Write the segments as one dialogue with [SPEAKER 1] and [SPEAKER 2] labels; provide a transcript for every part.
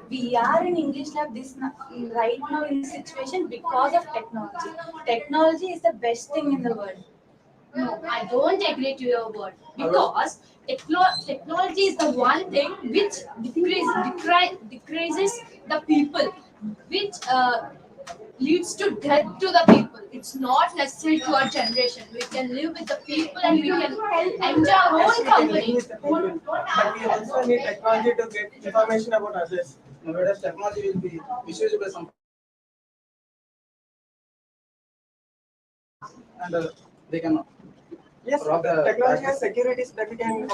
[SPEAKER 1] We are in English lab right now in this situation because of technology. Technology is the best thing in the world.
[SPEAKER 2] No, I don't agree to your word because technology is the one thing which decreases the people, which leads to death to the people. It's not necessary to our generation. We can live with the people and we can enjoy our
[SPEAKER 3] Yes,
[SPEAKER 2] own
[SPEAKER 3] we can live
[SPEAKER 2] company.
[SPEAKER 3] with the people, but we also need technology to get information about others.
[SPEAKER 4] Nowadays, technology will be misused by some, and they can
[SPEAKER 3] Yes,
[SPEAKER 4] rob the
[SPEAKER 3] technology has
[SPEAKER 4] practice.
[SPEAKER 3] securities that we can use.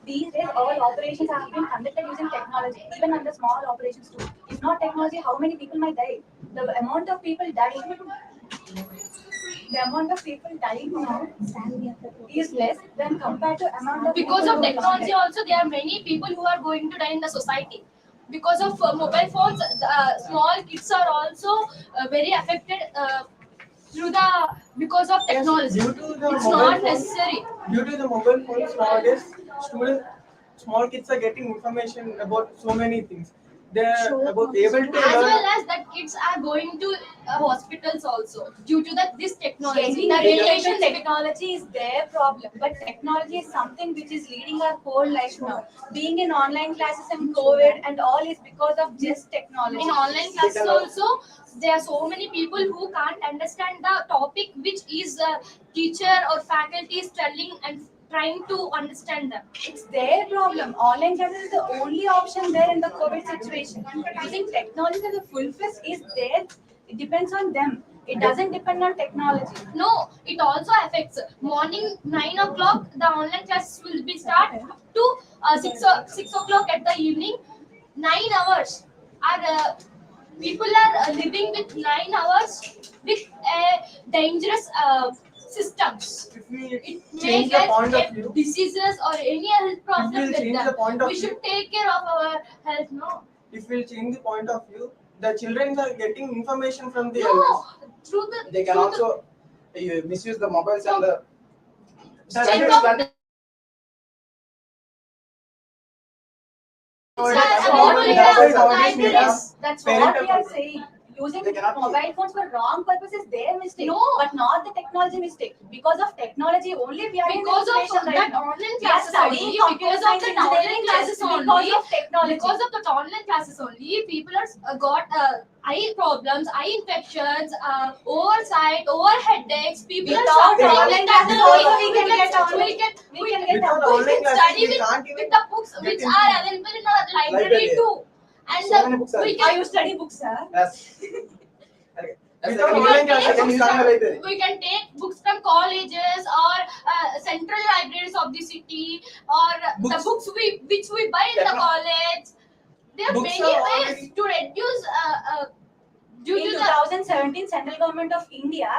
[SPEAKER 1] These days, all operations have been conducted using technology, even on the small operations too. If not technology, how many people might die? The amount of people dying, the amount of people dying now is less than compared to amount of
[SPEAKER 2] Because
[SPEAKER 1] people
[SPEAKER 2] of
[SPEAKER 1] who are
[SPEAKER 2] technology
[SPEAKER 1] lost.
[SPEAKER 2] also there are many people who are going to die in the society because of mobile phones. Small kids are also very affected through the because of
[SPEAKER 3] Yes,
[SPEAKER 2] technology.
[SPEAKER 3] due to the
[SPEAKER 2] It's
[SPEAKER 3] mobile
[SPEAKER 2] not
[SPEAKER 3] phones,
[SPEAKER 2] necessary.
[SPEAKER 3] due to the mobile phones nowadays, students, small kids are getting information about so many things. They are about able to
[SPEAKER 2] As
[SPEAKER 3] learn.
[SPEAKER 2] well as that kids are going to hospitals also due to this technology.
[SPEAKER 1] Getting
[SPEAKER 2] The
[SPEAKER 1] related
[SPEAKER 2] radiation
[SPEAKER 1] technology is their problem, but technology is something which is leading our whole life now. Being in online classes and COVID and all is because of just technology.
[SPEAKER 2] in online classes also there are so many people who can't understand the topic which is teacher or faculty is telling and trying to understand them.
[SPEAKER 1] It's their problem. Online classes is the only option there in the COVID situation. Using technology to the full fledged is there. It depends on them. It doesn't depend on technology.
[SPEAKER 2] No, it also affects morning 9 o'clock. The online classes will be start up to 6 o'clock at the evening. 9 hours are people are living with 9 hours with dangerous systems.
[SPEAKER 3] If we
[SPEAKER 2] It may
[SPEAKER 3] change the
[SPEAKER 2] get
[SPEAKER 3] point of view,
[SPEAKER 2] diseases or any health problem
[SPEAKER 3] we'll
[SPEAKER 2] with
[SPEAKER 3] change the
[SPEAKER 2] them.
[SPEAKER 3] point of
[SPEAKER 2] We
[SPEAKER 3] view.
[SPEAKER 2] should take care of our health. No,
[SPEAKER 3] if we'll change the point of view, the children are getting information from the
[SPEAKER 2] no,
[SPEAKER 3] elders.
[SPEAKER 2] through the
[SPEAKER 4] They can
[SPEAKER 2] through
[SPEAKER 4] also misuse the mobiles and
[SPEAKER 3] That's
[SPEAKER 2] Check
[SPEAKER 3] it.
[SPEAKER 2] out
[SPEAKER 3] Nowadays,
[SPEAKER 1] Nowadays,
[SPEAKER 3] nowadays,
[SPEAKER 1] that's
[SPEAKER 3] parental
[SPEAKER 1] what we are
[SPEAKER 3] control.
[SPEAKER 1] saying. Using
[SPEAKER 4] They cannot
[SPEAKER 1] mobile phones for wrong purpose is their mistake,
[SPEAKER 2] No.
[SPEAKER 1] but not the technology mistake. Because of technology only, we are in
[SPEAKER 2] because
[SPEAKER 1] the
[SPEAKER 2] of
[SPEAKER 1] situation right
[SPEAKER 2] that
[SPEAKER 1] now.
[SPEAKER 2] online
[SPEAKER 1] We are
[SPEAKER 2] classes only,
[SPEAKER 1] studying
[SPEAKER 2] because
[SPEAKER 1] computer
[SPEAKER 2] of
[SPEAKER 1] science
[SPEAKER 2] that online
[SPEAKER 1] engineering
[SPEAKER 2] classes
[SPEAKER 1] just
[SPEAKER 2] only,
[SPEAKER 1] because of technology.
[SPEAKER 2] because of that online classes only, people are got eye problems, eye infections, oversight, over headaches. People are
[SPEAKER 1] Without
[SPEAKER 2] suffering
[SPEAKER 1] online
[SPEAKER 2] with that
[SPEAKER 1] classes
[SPEAKER 2] only.
[SPEAKER 1] also we can get online. We can get
[SPEAKER 3] Without
[SPEAKER 1] online.
[SPEAKER 3] online classes,
[SPEAKER 2] study
[SPEAKER 3] we
[SPEAKER 2] with,
[SPEAKER 3] can't even
[SPEAKER 2] with the books
[SPEAKER 3] get
[SPEAKER 2] which
[SPEAKER 3] into
[SPEAKER 2] are
[SPEAKER 3] it.
[SPEAKER 2] available in our library
[SPEAKER 4] Library.
[SPEAKER 2] too. And
[SPEAKER 4] So many books are
[SPEAKER 2] we
[SPEAKER 1] Are
[SPEAKER 2] can
[SPEAKER 1] you study books, sir?
[SPEAKER 4] yes. As
[SPEAKER 3] Without
[SPEAKER 4] I
[SPEAKER 3] online
[SPEAKER 4] can,
[SPEAKER 3] classes,
[SPEAKER 4] I can use online library.
[SPEAKER 2] we can take books from colleges or central libraries of the city or the
[SPEAKER 4] Books.
[SPEAKER 2] books which we buy in the
[SPEAKER 4] Techno-
[SPEAKER 2] college. There are
[SPEAKER 3] Books
[SPEAKER 2] many
[SPEAKER 3] are
[SPEAKER 2] ways
[SPEAKER 3] already-
[SPEAKER 2] to reduce due
[SPEAKER 1] In
[SPEAKER 2] to the
[SPEAKER 1] 2017, Central Government of India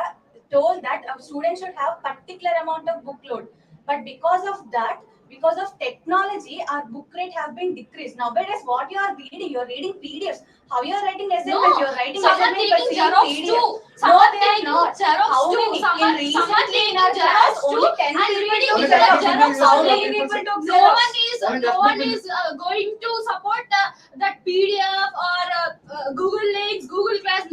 [SPEAKER 1] told that a student should have particular amount of book load. But because of that, because of technology, our book rate have been decreased. Nowadays, what you are reading, you are reading PDFs. How you are writing assignments? You are writing
[SPEAKER 2] some are
[SPEAKER 1] assignment by
[SPEAKER 2] taking
[SPEAKER 1] seeing
[SPEAKER 2] Xerox
[SPEAKER 1] PDF.
[SPEAKER 2] too. Some
[SPEAKER 1] No,
[SPEAKER 2] are
[SPEAKER 1] they are
[SPEAKER 2] taking
[SPEAKER 1] not.
[SPEAKER 2] Xerox
[SPEAKER 1] How
[SPEAKER 2] too.
[SPEAKER 1] many?
[SPEAKER 2] Some
[SPEAKER 1] In
[SPEAKER 2] are
[SPEAKER 1] recently in
[SPEAKER 2] taking
[SPEAKER 1] our class,
[SPEAKER 2] Xerox
[SPEAKER 1] only
[SPEAKER 2] too
[SPEAKER 1] 10
[SPEAKER 2] and
[SPEAKER 1] people
[SPEAKER 2] reading
[SPEAKER 1] took
[SPEAKER 4] Only
[SPEAKER 1] Xerox.
[SPEAKER 4] 10
[SPEAKER 2] Xerox
[SPEAKER 4] people
[SPEAKER 1] How
[SPEAKER 4] use
[SPEAKER 1] many
[SPEAKER 4] Xerox.
[SPEAKER 1] people took
[SPEAKER 2] no
[SPEAKER 1] Xerox?
[SPEAKER 2] one is
[SPEAKER 4] Only
[SPEAKER 2] no
[SPEAKER 4] 10
[SPEAKER 2] one
[SPEAKER 4] people.
[SPEAKER 2] is going to support that PDF or Google Links, Google Class.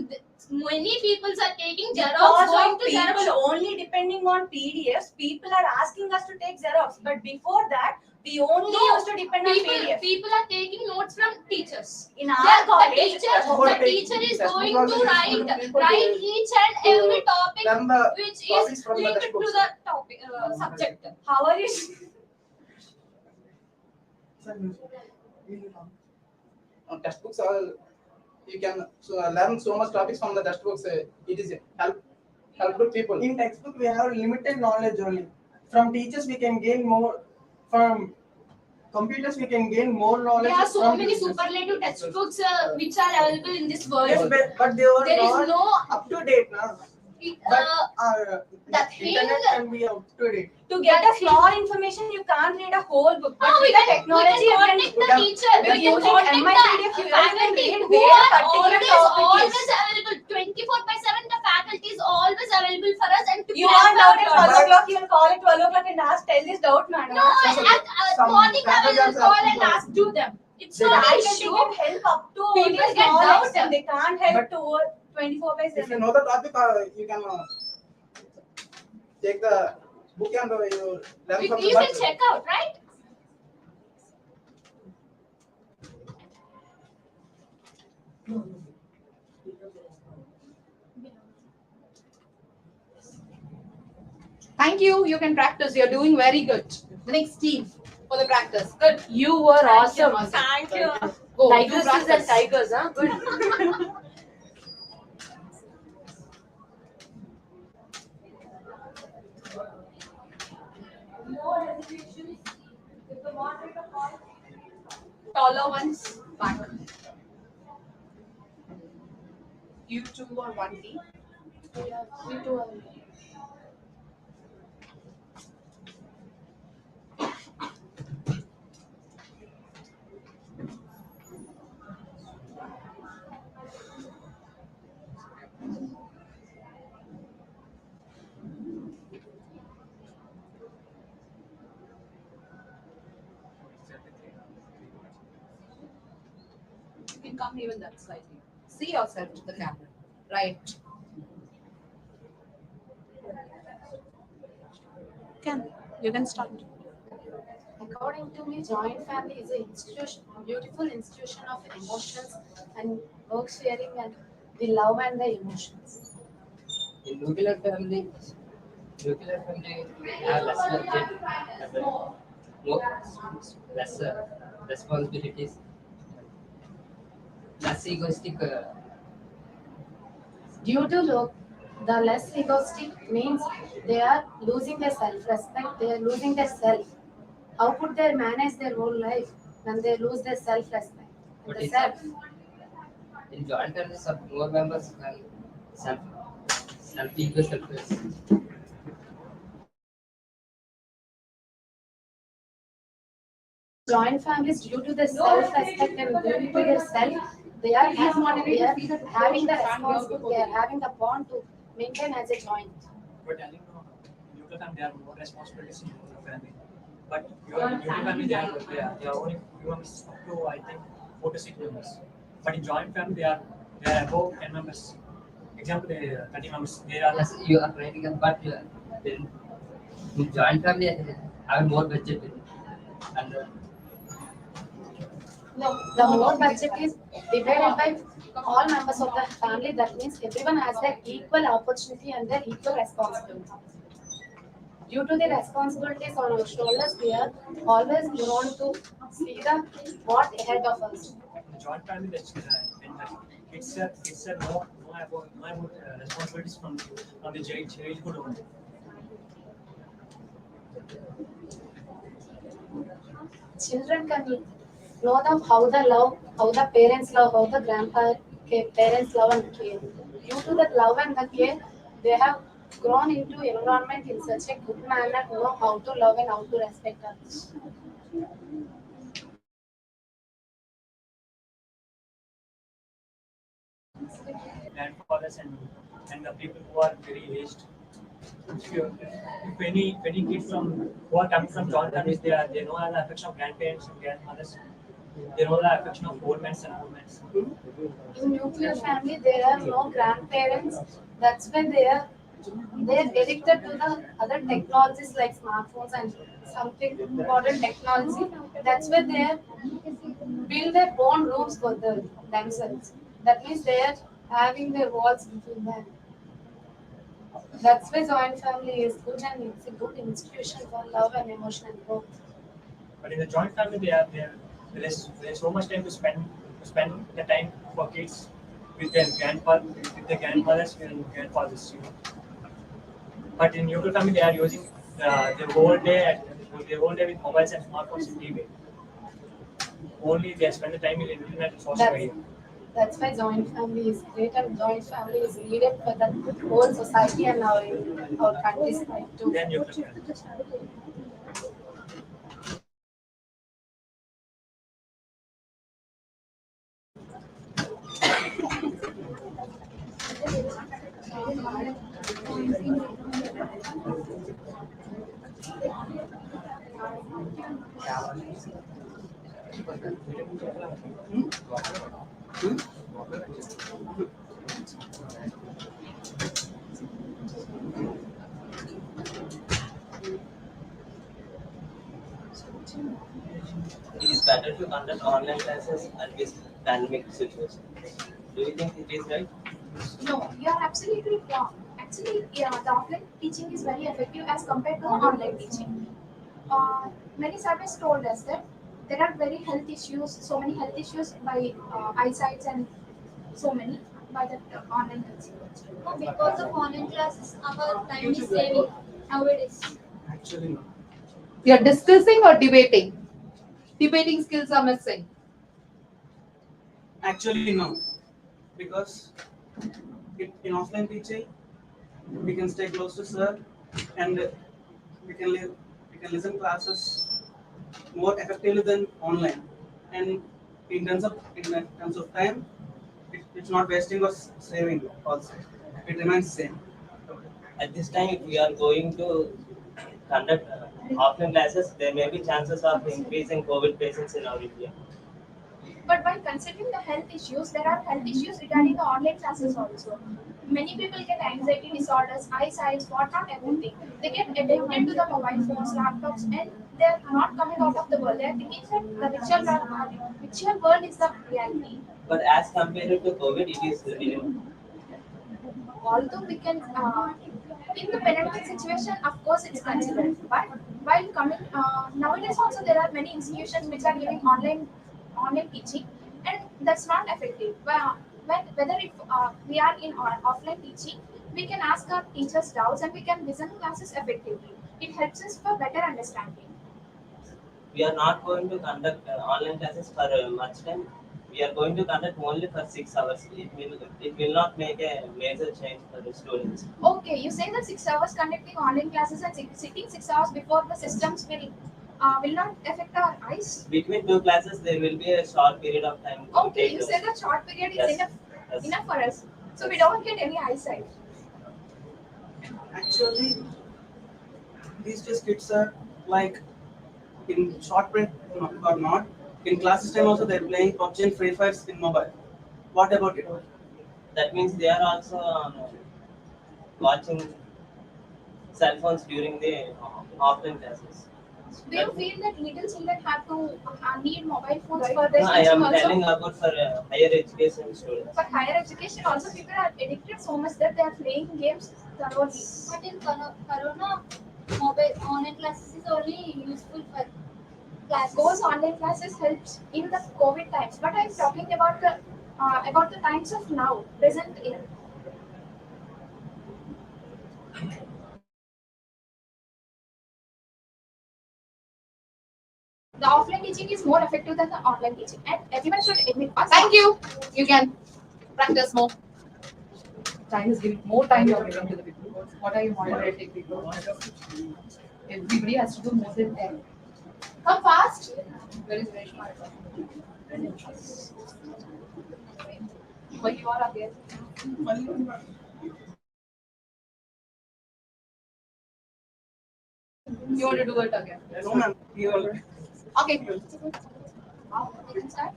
[SPEAKER 2] Many people are taking Xerox,
[SPEAKER 1] Because
[SPEAKER 2] going
[SPEAKER 1] of
[SPEAKER 2] to Xerox
[SPEAKER 1] people
[SPEAKER 2] shop.
[SPEAKER 1] only depending on PDFs, people are asking us to take Xerox. But before that, we only used to depend on PDF.
[SPEAKER 2] People are taking notes from teachers.
[SPEAKER 1] In our college,
[SPEAKER 2] the teacher is
[SPEAKER 4] Textbook
[SPEAKER 2] going
[SPEAKER 4] also
[SPEAKER 2] to
[SPEAKER 4] is
[SPEAKER 2] write
[SPEAKER 4] for people
[SPEAKER 2] write
[SPEAKER 4] to-
[SPEAKER 2] each and every topic
[SPEAKER 4] learn the
[SPEAKER 2] which
[SPEAKER 4] topics
[SPEAKER 2] is
[SPEAKER 4] from the
[SPEAKER 2] linked to
[SPEAKER 4] textbooks.
[SPEAKER 2] the topic subject.
[SPEAKER 1] how are you?
[SPEAKER 4] Textbooks are you can learn so much topics from the textbooks. It is help to people.
[SPEAKER 3] In textbook, we have limited knowledge only. From teachers, we can gain more. From computers, we can gain more knowledge.
[SPEAKER 2] There are so
[SPEAKER 3] from
[SPEAKER 2] many
[SPEAKER 3] teachers.
[SPEAKER 2] superlative textbooks which are available in this world.
[SPEAKER 3] Yes, but they are
[SPEAKER 2] There is
[SPEAKER 3] not
[SPEAKER 2] no
[SPEAKER 3] up to date now. But
[SPEAKER 2] that
[SPEAKER 3] internet
[SPEAKER 2] thing-
[SPEAKER 3] can be up to date.
[SPEAKER 1] To get a small information, you can't read a whole book. But
[SPEAKER 2] we
[SPEAKER 1] with the
[SPEAKER 2] can
[SPEAKER 1] technology, you
[SPEAKER 2] contact
[SPEAKER 1] can.
[SPEAKER 2] the teacher.
[SPEAKER 1] With
[SPEAKER 2] We can
[SPEAKER 1] using
[SPEAKER 2] contact
[SPEAKER 1] MIPDF,
[SPEAKER 2] the
[SPEAKER 1] you can
[SPEAKER 2] faculty
[SPEAKER 1] read
[SPEAKER 2] who
[SPEAKER 1] where
[SPEAKER 2] are
[SPEAKER 1] particular
[SPEAKER 2] always
[SPEAKER 1] topic is.
[SPEAKER 2] available 24/7. The faculty is always available for us and to
[SPEAKER 1] You want out at 12
[SPEAKER 3] But-
[SPEAKER 1] o'clock, you will call at 12 o'clock and ask, tell this doubt, madam.
[SPEAKER 2] No,
[SPEAKER 3] So-
[SPEAKER 2] at
[SPEAKER 3] some
[SPEAKER 2] morning I will
[SPEAKER 3] faculty
[SPEAKER 2] call
[SPEAKER 3] are
[SPEAKER 2] and
[SPEAKER 3] asking
[SPEAKER 2] ask to them. It's
[SPEAKER 3] They
[SPEAKER 2] not
[SPEAKER 3] can-
[SPEAKER 2] an
[SPEAKER 1] Faculty
[SPEAKER 2] issue.
[SPEAKER 1] can help up to
[SPEAKER 2] People
[SPEAKER 1] only
[SPEAKER 2] get
[SPEAKER 1] small
[SPEAKER 2] doubt.
[SPEAKER 1] extent. They can't help
[SPEAKER 3] But-
[SPEAKER 1] to 24 by
[SPEAKER 4] If you
[SPEAKER 1] 7.
[SPEAKER 4] know the topic, you can take the book and you learn from the
[SPEAKER 2] You
[SPEAKER 4] book.
[SPEAKER 2] can check out, right?
[SPEAKER 5] Thank you. You can practice. You're doing very good. The next team for the practice. Good. You were awesome.
[SPEAKER 1] Thank you.
[SPEAKER 5] Go. do
[SPEAKER 1] Tigers and
[SPEAKER 5] practice.
[SPEAKER 1] tigers, huh? Good.
[SPEAKER 5] Taller ones back. You two are one team.
[SPEAKER 2] We do.
[SPEAKER 5] You can come even that side. See yourself to the camera. Right. You can start.
[SPEAKER 6] According to me, joint family is a institution, beautiful institution of emotions and work sharing and the love and the emotions.
[SPEAKER 7] In nuclear family have less budget, have more lesser responsibilities, less egoistic.
[SPEAKER 6] Due to the less egoistic means they are losing their self-respect, they are losing their self. How could they manage their whole life when they lose their self-respect?
[SPEAKER 7] But
[SPEAKER 6] The
[SPEAKER 7] it's
[SPEAKER 6] self.
[SPEAKER 7] in joint families, more members can self ego, selfless.
[SPEAKER 6] Joint families, due to their self-respect and due to their self, they are having the responsibility, they are having the bond to maintain as a joint.
[SPEAKER 8] But I think nuclear family there are more responsibilities in nuclear family. But your nuclear family they are only few members up to I think 4 to 6 members. But in joint family they are above 10 members. Example, 30 members. They are
[SPEAKER 7] Yes, you are right, but in joint family, have more budget and
[SPEAKER 6] The more budget is divided by all members of the family. That means everyone has their equal opportunity and their equal responsibility. Due to the responsibilities on our shoulders, we are always want to see the what ahead of us.
[SPEAKER 8] in joint family. It's a no about responsibilities from the childhood only.
[SPEAKER 6] Children can know how the parents love, how the parents love and care. Due to that love and the care, they have grown into environment in such a good manner to know how to love and how to respect others.
[SPEAKER 8] Grandfathers and the people who are very aged. If any kids who are coming from joint families, they know the affection of grandparents and grandmothers. They know the affection of old men and old men.
[SPEAKER 6] In nuclear family, there are no grandparents. That's why they're addicted to the other technologies like smartphones and something modern technology. That's why they build their own rooms for themselves. That means they are having their walls between them. That's why joint family is good and it's a good institution for love and emotional growth.
[SPEAKER 8] But in the joint family, there is so much time to spend the time for kids with their grandmothers and grandfathers. But in nuclear family, they are using their whole day with mobiles and smartphones and TV. Only they spend the time in internet and social
[SPEAKER 6] That's,
[SPEAKER 8] media.
[SPEAKER 6] That's why joint family is great, and joint family is needed for the whole society and our country's life too.
[SPEAKER 8] Then you can.
[SPEAKER 9] It is better to conduct online classes at this pandemic situation. Do you think it is right?
[SPEAKER 2] No, you are absolutely wrong. Actually, yeah, the offline teaching is very effective as compared to the online teaching. Many surveys told us that there are very health issues, so many health issues by eyesight and so many by the online teaching.
[SPEAKER 1] No, because of online classes, our time is saving nowadays.
[SPEAKER 3] Actually, no.
[SPEAKER 5] You're discussing or debating? Debating skills are missing.
[SPEAKER 3] Actually, no. Because in offline teaching, we can stay close to sir, and we can listen classes more effectively than online. And in terms of time, it's not wasting or saving also. It remains same.
[SPEAKER 9] At this time, if we are going to conduct offline classes, there may be chances of increasing COVID patients in our India.
[SPEAKER 2] But by considering the health issues, there are health issues regarding the online classes also. Many people get anxiety disorders, eyesight, whatnot, everything. They get addicted to the mobile phones, laptops, and they're not coming out of the world. They're thinking that the virtual world is the reality.
[SPEAKER 9] But as compared to COVID, it is real.
[SPEAKER 2] Although we can, in the pandemic situation, of course, it's considered. But while coming nowadays, also there are many institutions which are giving online teaching, and that's not effective. Whether if we are in offline teaching, we can ask our teachers doubts and we can listen to classes effectively. It helps us for better understanding.
[SPEAKER 9] We are not going to conduct online classes for much time. We are going to conduct only for 6 hours. It will not make a major change for the students.
[SPEAKER 2] Okay, you say that 6 hours conducting online classes and sitting 6 hours before the systems will not affect our eyes.
[SPEAKER 9] Between two classes, there will be a short period of time. to
[SPEAKER 2] Okay,
[SPEAKER 9] take
[SPEAKER 2] you
[SPEAKER 9] those.
[SPEAKER 2] say that short period is
[SPEAKER 9] Yes.
[SPEAKER 2] enough
[SPEAKER 9] Yes.
[SPEAKER 2] for us, so we don't get any eyesight.
[SPEAKER 3] Actually, these days kids are like in short break or not. In classes time also they're playing PUBG and Free Fires in mobile. What about it?
[SPEAKER 9] That means they are also watching cell phones during the offline classes.
[SPEAKER 2] Do you feel that little children have to need mobile phones for their
[SPEAKER 9] No, I
[SPEAKER 2] teaching
[SPEAKER 9] am
[SPEAKER 2] also?
[SPEAKER 9] telling about for higher education students.
[SPEAKER 2] For higher education, also people are addicted so much that they are playing games thoroughly.
[SPEAKER 1] But in Corona, mobile online classes is only useful for
[SPEAKER 2] Of course, online classes helps in the COVID times, but I'm talking about the times of now, present in. The offline teaching is more effective than the online teaching, and everyone should admit.
[SPEAKER 5] Thank you. You can practice more. Time is giving more time you're giving to the people. What are you moderating people? Everybody has to do more than 10. Come fast. Where is Reshma? Why you are again? You want to do it again?
[SPEAKER 3] No, ma'am. He already.
[SPEAKER 5] Okay.
[SPEAKER 2] We can start.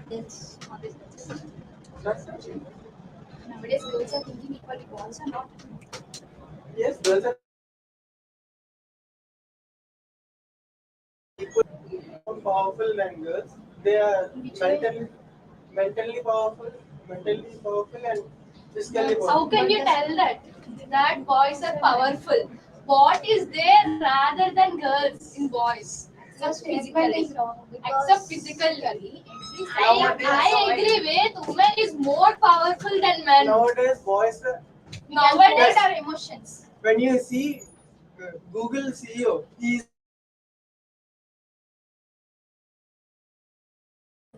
[SPEAKER 1] this.
[SPEAKER 2] Nowadays, girls are thinking equally. Boys are not.
[SPEAKER 3] Yes, girls are more powerful than girls. They are mentally powerful and physically
[SPEAKER 2] How
[SPEAKER 3] powerful.
[SPEAKER 2] can you tell that boys are powerful? What is there rather than girls in boys? Except physically. Except physically. I agree with women is more powerful than men.
[SPEAKER 3] Nowadays, boys.
[SPEAKER 2] Nowadays our emotions.
[SPEAKER 3] When you see Google CEO, he is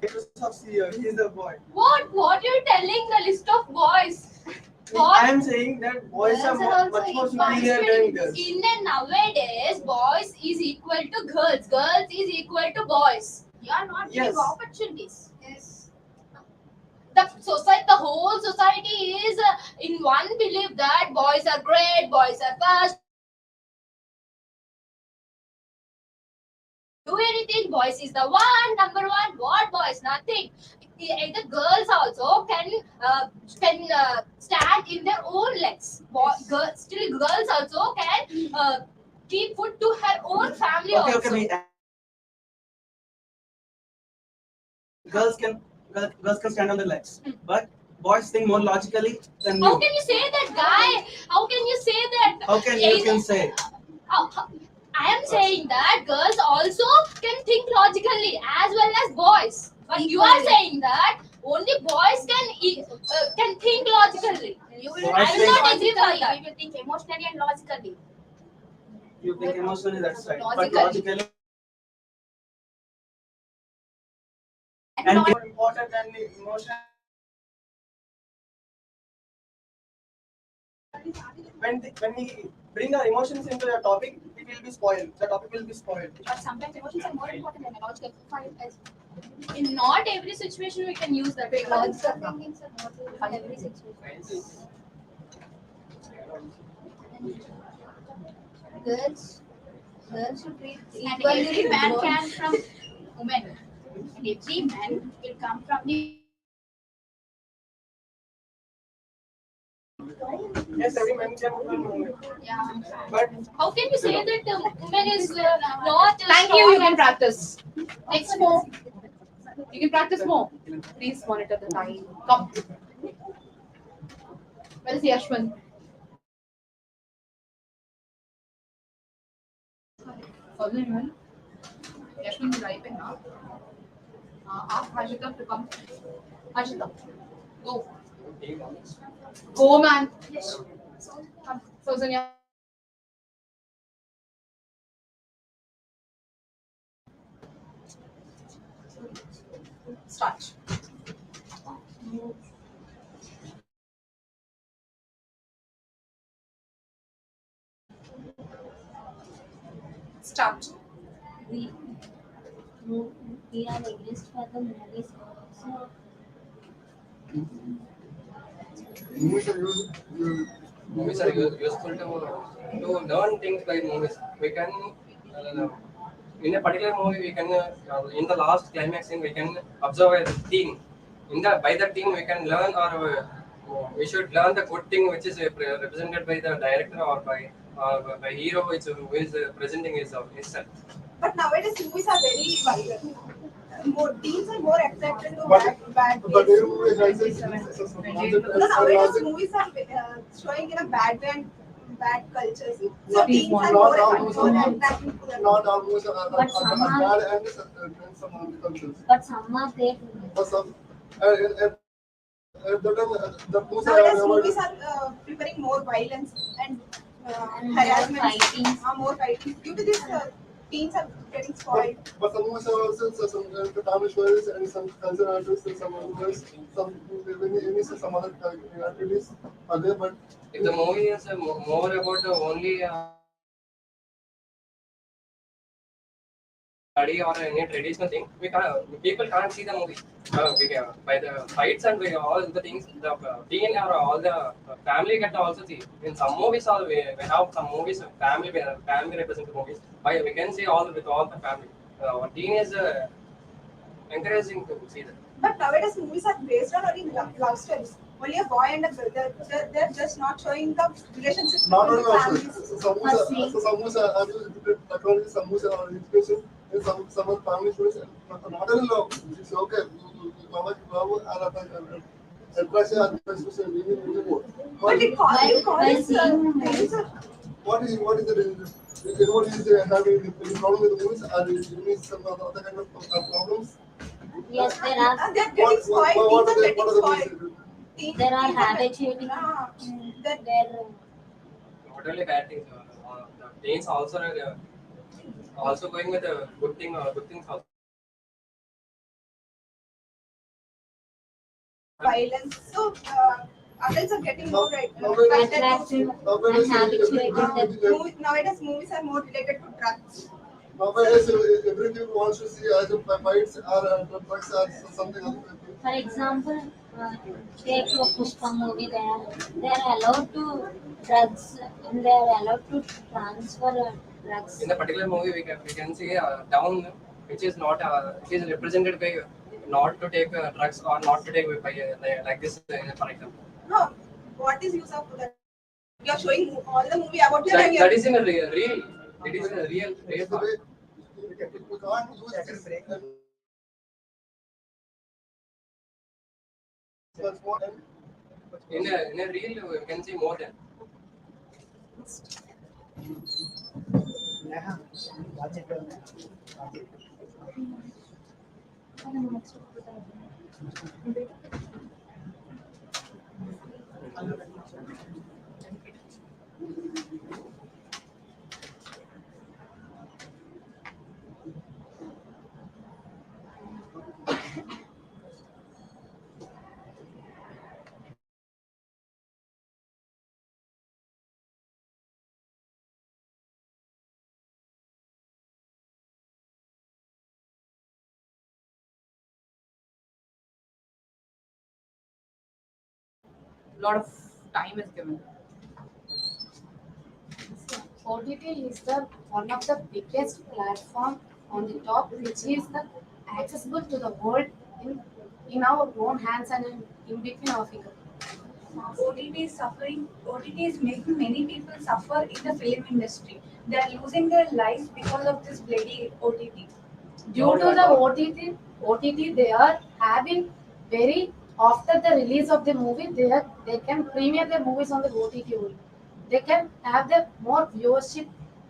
[SPEAKER 3] He's the boy.
[SPEAKER 2] What you're telling the list of boys?
[SPEAKER 3] I
[SPEAKER 2] What?
[SPEAKER 3] am saying that boys are
[SPEAKER 6] Girls are
[SPEAKER 3] much more
[SPEAKER 6] also
[SPEAKER 3] superior than girls.
[SPEAKER 2] In the nowadays, boys is equal to girls. Girls is equal to boys. You are not giving
[SPEAKER 3] Yes.
[SPEAKER 2] opportunities. Yes. The whole society is in one belief that boys are great, boys are fast. Do anything, boys is the one number one. What boys? Nothing. The girls also can stand in their own legs. Girls, still girls also can give food to her own family
[SPEAKER 3] Okay,
[SPEAKER 2] also.
[SPEAKER 3] okay, girls can stand on their legs, but boys think more logically than
[SPEAKER 2] How
[SPEAKER 3] you.
[SPEAKER 2] can you say that, guy? How can you say that?
[SPEAKER 3] How can you can say?
[SPEAKER 2] I am saying that girls also can think logically as well as boys. But you are saying that only boys can think logically.
[SPEAKER 6] You
[SPEAKER 3] will
[SPEAKER 2] I will not
[SPEAKER 6] think
[SPEAKER 2] agree for that.
[SPEAKER 6] you will think emotionally and logically.
[SPEAKER 3] You think emotionally, that's right, but
[SPEAKER 6] Logically.
[SPEAKER 3] logically. And more important than the emotion. When we bring our emotions into a topic, it will be spoiled. The topic will be spoiled.
[SPEAKER 6] But sometimes emotions are more important than logical.
[SPEAKER 2] In not every situation we can use that.
[SPEAKER 6] Logical thinkings are not in every situation. Girls should treat
[SPEAKER 1] And
[SPEAKER 6] equally
[SPEAKER 1] every
[SPEAKER 6] to
[SPEAKER 1] man
[SPEAKER 6] boys.
[SPEAKER 1] can from women. And every man will come from the
[SPEAKER 3] Yes, every man can.
[SPEAKER 1] yeah.
[SPEAKER 3] But
[SPEAKER 2] How can you say that women is not?
[SPEAKER 5] Thank you. You can practice. Next more. You can practice more. Please monitor the time. Come. Where is Yashwant? Yashwant is driving now. Ask Harshita to come. Harshita, go. Go, man. Yes. Come. Sonia. Start. Start.
[SPEAKER 10] we we are against for the movies also.
[SPEAKER 11] Movies are useful to learn things by movies. We can in a particular movie we can in the last climax scene we can observe a theme. In the by that theme we can learn or we should learn the good thing which is represented by the director or by hero which who is presenting himself.
[SPEAKER 12] But nowadays movies are very violent. More teens are more attracted to bad
[SPEAKER 13] But
[SPEAKER 12] ways.
[SPEAKER 13] no,
[SPEAKER 12] Nowadays movies are showing in a bad way and bad cultures. So
[SPEAKER 13] Not
[SPEAKER 12] teens are
[SPEAKER 13] not
[SPEAKER 12] more
[SPEAKER 13] all movies
[SPEAKER 12] attracted to them.
[SPEAKER 13] not all movies are
[SPEAKER 10] But some are-
[SPEAKER 13] bad and some are cultures.
[SPEAKER 10] But some are there.
[SPEAKER 13] But some the movies
[SPEAKER 12] Nowadays
[SPEAKER 13] are
[SPEAKER 12] movies are preparing more violence and
[SPEAKER 10] And
[SPEAKER 12] harassment.
[SPEAKER 10] more fighting.
[SPEAKER 12] More fighting. Due to this, teens are getting spoiled.
[SPEAKER 13] but some movies are also some family stories and some cultural artists and some others some some other activities are there but
[SPEAKER 11] If the movie is more about only study or any traditional thing, people can't see the movie. By the fights and by all the things, the teen or all the family get to also see. In some movies, we have some movies family represented movies. We can see all with all the family. Teen is encouraging to see that.
[SPEAKER 12] But nowadays movies are based on only love stories. Only a boy and a girl. They're just not showing the relationship
[SPEAKER 13] not
[SPEAKER 12] between
[SPEAKER 13] only
[SPEAKER 12] families.
[SPEAKER 13] also some movies are technology, some movies are education, and some are family stories. Not only love, it's okay. Love and attraction and especially really more.
[SPEAKER 12] But it
[SPEAKER 10] By
[SPEAKER 12] causes
[SPEAKER 10] seeing
[SPEAKER 12] things are
[SPEAKER 13] What is the reason? Anyone is having any problem with the movies or you need some other kind of problems?
[SPEAKER 10] Yes, there are
[SPEAKER 12] they're getting spoiled.
[SPEAKER 13] What are
[SPEAKER 12] Teens are getting
[SPEAKER 13] the
[SPEAKER 12] spoiled.
[SPEAKER 13] movies?
[SPEAKER 10] there are habituating.
[SPEAKER 12] That
[SPEAKER 10] There
[SPEAKER 11] Not only bad things, the teens also going with a good thing, good things also.
[SPEAKER 12] violence. So adults are getting more
[SPEAKER 10] Attractive and habituated.
[SPEAKER 12] Nowadays, movies are more related to drugs.
[SPEAKER 13] Nowadays, everything wants to see either fights or drugs or something other.
[SPEAKER 10] For example, take a Pushpa movie. They are allowed to drugs and they are allowed to transfer drugs.
[SPEAKER 11] In the particular movie, we can see down, which is not which is represented by not to take drugs or not to take by like this, for example.
[SPEAKER 12] No, what is use of that? You are showing all the movie about your
[SPEAKER 11] That is in a real. It is in a real part.
[SPEAKER 13] We can't use this.
[SPEAKER 11] In a real, we can see more than.
[SPEAKER 5] Lot of time is given.
[SPEAKER 6] OTT is the one of the biggest platform on the top, which is the accessible to the world in our own hands and in between our fingers.
[SPEAKER 1] OTT is suffering. OTT is making many people suffer in the film industry. They are losing their lives because of this bloody OTT.
[SPEAKER 6] Due to the OTT, they are having very after the release of the movie, they can premiere their movies on the OTT only. They can have the more viewership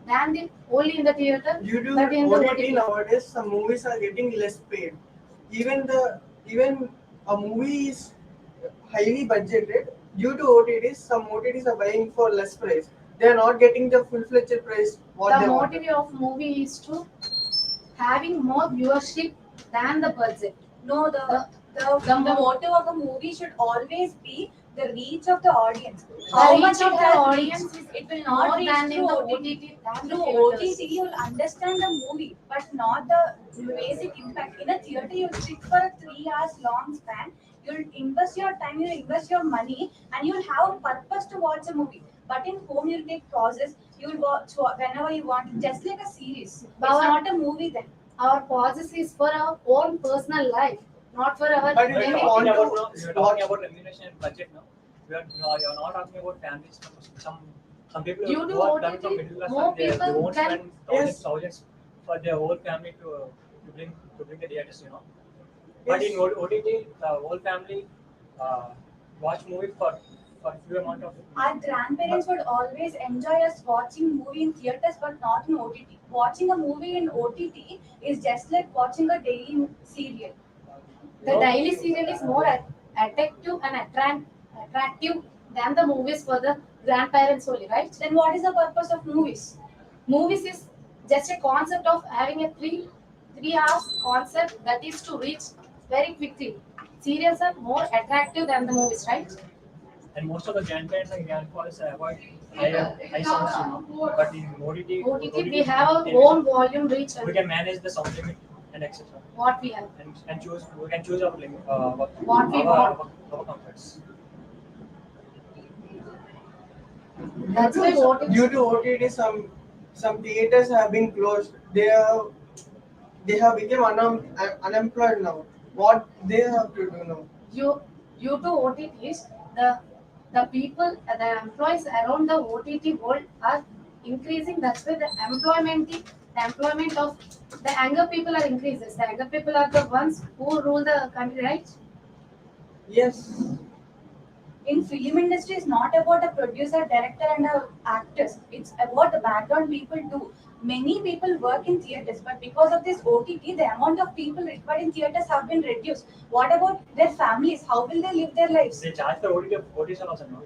[SPEAKER 6] than the only in the theater.
[SPEAKER 3] Due to
[SPEAKER 6] but in the
[SPEAKER 3] OTT nowadays, some movies are getting less paid. Even a movie is highly budgeted. Due to OTTs, some OTTs are buying for less price. They are not getting the full-fledged price what
[SPEAKER 6] The
[SPEAKER 3] they want.
[SPEAKER 6] motive of movie is to having more viewership than the budget.
[SPEAKER 1] No, the motive of a movie should always be the reach of the audience.
[SPEAKER 6] How
[SPEAKER 1] How much
[SPEAKER 6] much
[SPEAKER 1] of
[SPEAKER 6] of
[SPEAKER 1] the
[SPEAKER 6] the
[SPEAKER 1] audience
[SPEAKER 6] audience
[SPEAKER 1] it will
[SPEAKER 6] more
[SPEAKER 1] not reach
[SPEAKER 6] than in
[SPEAKER 1] through
[SPEAKER 6] the
[SPEAKER 1] OTT.
[SPEAKER 6] than the
[SPEAKER 1] Through
[SPEAKER 6] theaters.
[SPEAKER 1] OTT, you'll understand the movie, but not the basic impact. In a theater, you'll sit for a 3 hours long span. You'll invest your time, you'll invest your money, and you'll have a purpose to watch a movie. But in home, you'll take pauses. You'll watch whenever you want, just like a series. It's not a movie then.
[SPEAKER 6] Our pauses is for our own personal life, not for our.
[SPEAKER 3] But if you want to
[SPEAKER 8] You're talking about remuneration and budget now. You're not talking about families. Some people
[SPEAKER 6] Due to
[SPEAKER 8] who are
[SPEAKER 6] OTT,
[SPEAKER 8] coming from middle class,
[SPEAKER 6] more
[SPEAKER 8] they
[SPEAKER 6] people
[SPEAKER 8] won't
[SPEAKER 6] can-
[SPEAKER 8] spend thousands for their whole family to bring the theaters, you know. But in OTT, the whole family watch movie for few amount of.
[SPEAKER 1] Our grandparents would always enjoy us watching movie in theaters, but not in OTT. Watching a movie in OTT is just like watching a daily serial.
[SPEAKER 6] The daily serial is more attractive and attractive than the movies for the grandparents only, right?
[SPEAKER 1] Then what is the purpose of movies?
[SPEAKER 6] Movies is just a concept of having a three hours concept that is to reach very quickly. Serials are more attractive than the movies, right?
[SPEAKER 8] And most of the grandparents and grandfathers avoid high sounds, you know. But in
[SPEAKER 6] OTT we have our own volume reach
[SPEAKER 8] we
[SPEAKER 6] and
[SPEAKER 8] can manage the sound limit and etc.
[SPEAKER 6] what we have.
[SPEAKER 8] And we can choose our limit,
[SPEAKER 6] What we want.
[SPEAKER 8] our comforts.
[SPEAKER 6] That's why OTT.
[SPEAKER 3] Due to OTT, some theaters have been closed. They have become unemployed now. What they have to do now?
[SPEAKER 6] Due to OTTs, the people, the employees around the OTT world are increasing. That's why the employment of the younger people are increases. The younger people are the ones who rule the country, right?
[SPEAKER 3] Yes.
[SPEAKER 1] In film industry, it's not about a producer, director, and actors. It's about the background people do. Many people work in theaters, but because of this OTT, the amount of people required in theaters have been reduced. What about their families? How will they live their lives?
[SPEAKER 8] They charge for OTT also now.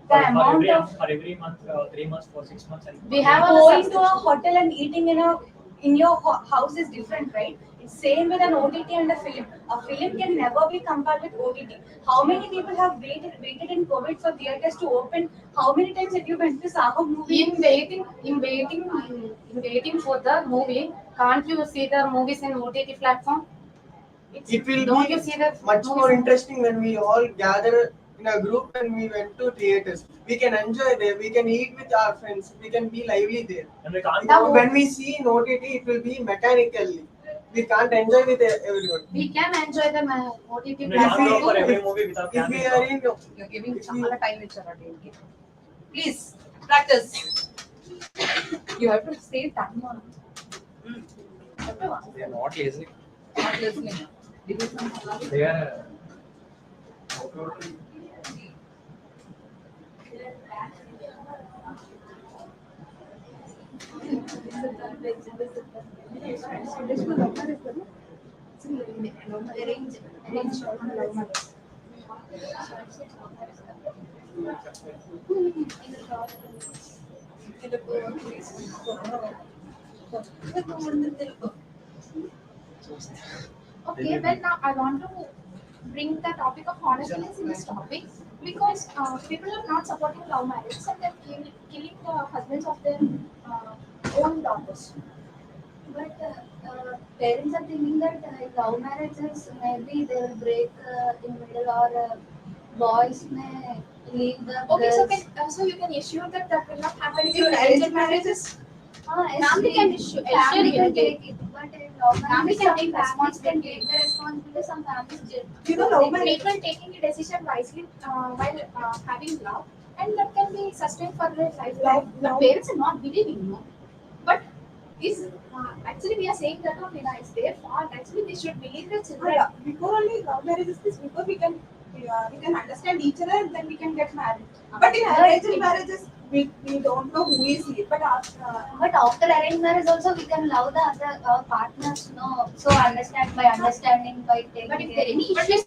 [SPEAKER 1] The amount of
[SPEAKER 8] for every month, 3 months, for 6 months, and
[SPEAKER 6] We have a
[SPEAKER 1] going to a hotel and eating in your house is different, right? Same with an OTT and a film. A film can never be compared with OTT. How many people have waited in COVID for theaters to open? How many times have you went to Sahab movie?
[SPEAKER 6] In waiting for the movie, can't you see the movies in OTT platform?
[SPEAKER 14] It will
[SPEAKER 6] Don't
[SPEAKER 14] be
[SPEAKER 6] you see the
[SPEAKER 14] much
[SPEAKER 6] movies
[SPEAKER 14] more
[SPEAKER 6] in-
[SPEAKER 14] interesting when we all gather in a group and we went to theaters. We can enjoy there, we can eat with our friends, we can be lively there.
[SPEAKER 8] And we can't
[SPEAKER 14] Now,
[SPEAKER 8] go.
[SPEAKER 14] when we see in OTT, it will be mechanically. We can't enjoy with everyone.
[SPEAKER 6] We can enjoy the OTT
[SPEAKER 8] And we can't go for
[SPEAKER 6] platform.
[SPEAKER 8] every movie without
[SPEAKER 14] If
[SPEAKER 8] cameras.
[SPEAKER 14] we are in,
[SPEAKER 5] You're giving
[SPEAKER 14] if we-
[SPEAKER 5] చాలా time ఇచ్చారు దీనికి. Please practice. You have to say time on.
[SPEAKER 11] They are not listening.
[SPEAKER 5] Not listening.
[SPEAKER 11] They are.
[SPEAKER 2] Okay, well now I want to bring the topic of honestness in this topic because people are not supporting love marriage and they're killing the husbands of their own daughters.
[SPEAKER 10] But parents are thinking that love marriages maybe they will break in middle or boys may leave the
[SPEAKER 2] Okay, so
[SPEAKER 10] girls.
[SPEAKER 2] so you can assure that that will not happen if
[SPEAKER 12] In
[SPEAKER 2] your
[SPEAKER 12] arranged marriages,
[SPEAKER 10] Family
[SPEAKER 2] can issue.
[SPEAKER 10] Family
[SPEAKER 2] Assure
[SPEAKER 10] can take it, but in love
[SPEAKER 2] Family
[SPEAKER 10] marriages,
[SPEAKER 2] can
[SPEAKER 10] some
[SPEAKER 2] take
[SPEAKER 10] families can
[SPEAKER 2] responsibility.
[SPEAKER 10] take the responsibility. Some families just
[SPEAKER 12] you know, love marriage.
[SPEAKER 2] People taking a decision wisely while having love, and that can be sustained for their lifetime. The parents are not believing, but is actually we are saying that only it's their fault. Actually, they should believe their children.
[SPEAKER 12] Before only love marriages, before we can understand each other and then we can get married. But in arranged marriages, we don't know who is he. But
[SPEAKER 10] But after arranged marriage also we can love the other our partners, no? So understand by understanding by taking
[SPEAKER 2] But if
[SPEAKER 10] care.
[SPEAKER 2] there are any issues,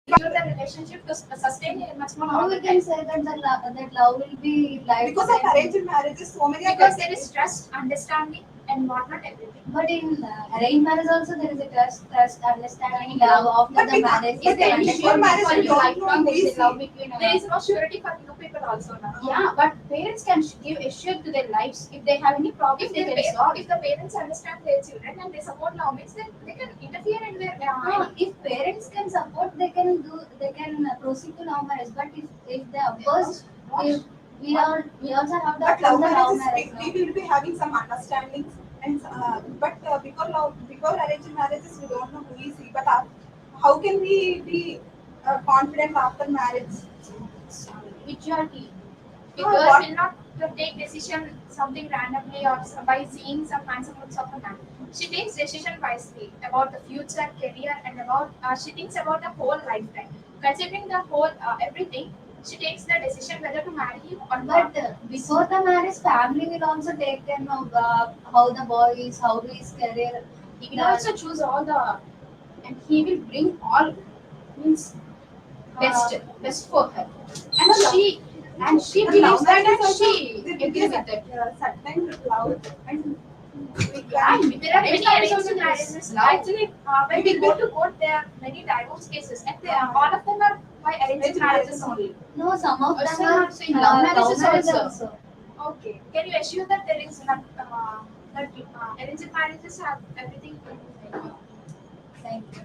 [SPEAKER 2] the relationship to sustain it much more
[SPEAKER 10] How we
[SPEAKER 2] longer.
[SPEAKER 10] can say that that love will be like
[SPEAKER 12] because of arranged marriages, so many
[SPEAKER 2] Because there is trust, understanding, and whatnot everything.
[SPEAKER 10] But in arranged marriage also there is a trust, understanding, love after
[SPEAKER 12] But
[SPEAKER 10] the marriage.
[SPEAKER 2] Is there any
[SPEAKER 12] before
[SPEAKER 2] surety
[SPEAKER 12] marriage,
[SPEAKER 2] for
[SPEAKER 12] we
[SPEAKER 2] you
[SPEAKER 12] don't
[SPEAKER 2] lifelong?
[SPEAKER 12] know
[SPEAKER 2] There is
[SPEAKER 12] who
[SPEAKER 2] a
[SPEAKER 12] is
[SPEAKER 2] love between. There is no surety for you people also now.
[SPEAKER 6] Yeah, but parents can give assure to their lives. If they have any problems, they can solve.
[SPEAKER 2] If the parents understand their children and they support love means, then they can interfere in their
[SPEAKER 10] If parents can support, they can proceed to love marriage. But if they oppose, if we also have the
[SPEAKER 12] But love
[SPEAKER 10] love
[SPEAKER 12] marriages,
[SPEAKER 10] marriage.
[SPEAKER 12] we will be having some understandings, and before arranged marriages, we don't know who is he. But how can we be confident after marriage?
[SPEAKER 2] maturity. A
[SPEAKER 12] Oh,
[SPEAKER 2] girl
[SPEAKER 12] what?
[SPEAKER 2] will not take decision something randomly or by seeing some handsome looks of a man. She takes decision wisely about the future, career, and about she thinks about the whole lifetime. Considering the whole everything, she takes the decision whether to marry him or not.
[SPEAKER 10] But before the marriage, family will also take care of how the boy is, how his career.
[SPEAKER 2] He will also choose all the, and he will bring all means best for her. And she
[SPEAKER 12] And
[SPEAKER 2] believes
[SPEAKER 12] love
[SPEAKER 2] that
[SPEAKER 12] marriage
[SPEAKER 2] and
[SPEAKER 12] also,
[SPEAKER 2] she
[SPEAKER 12] there
[SPEAKER 2] agree
[SPEAKER 12] is
[SPEAKER 2] with it.
[SPEAKER 12] certain love and
[SPEAKER 2] There are many arranged marriages. Actually, when we go to court, there are many divorce cases, and all of them are by arranged marriages only.
[SPEAKER 10] No, some of them
[SPEAKER 2] Some
[SPEAKER 10] are
[SPEAKER 2] are saying love marriages also.
[SPEAKER 10] also.
[SPEAKER 2] Okay. Can you assure that there is not that arranged marriages have everything?
[SPEAKER 10] Thank you.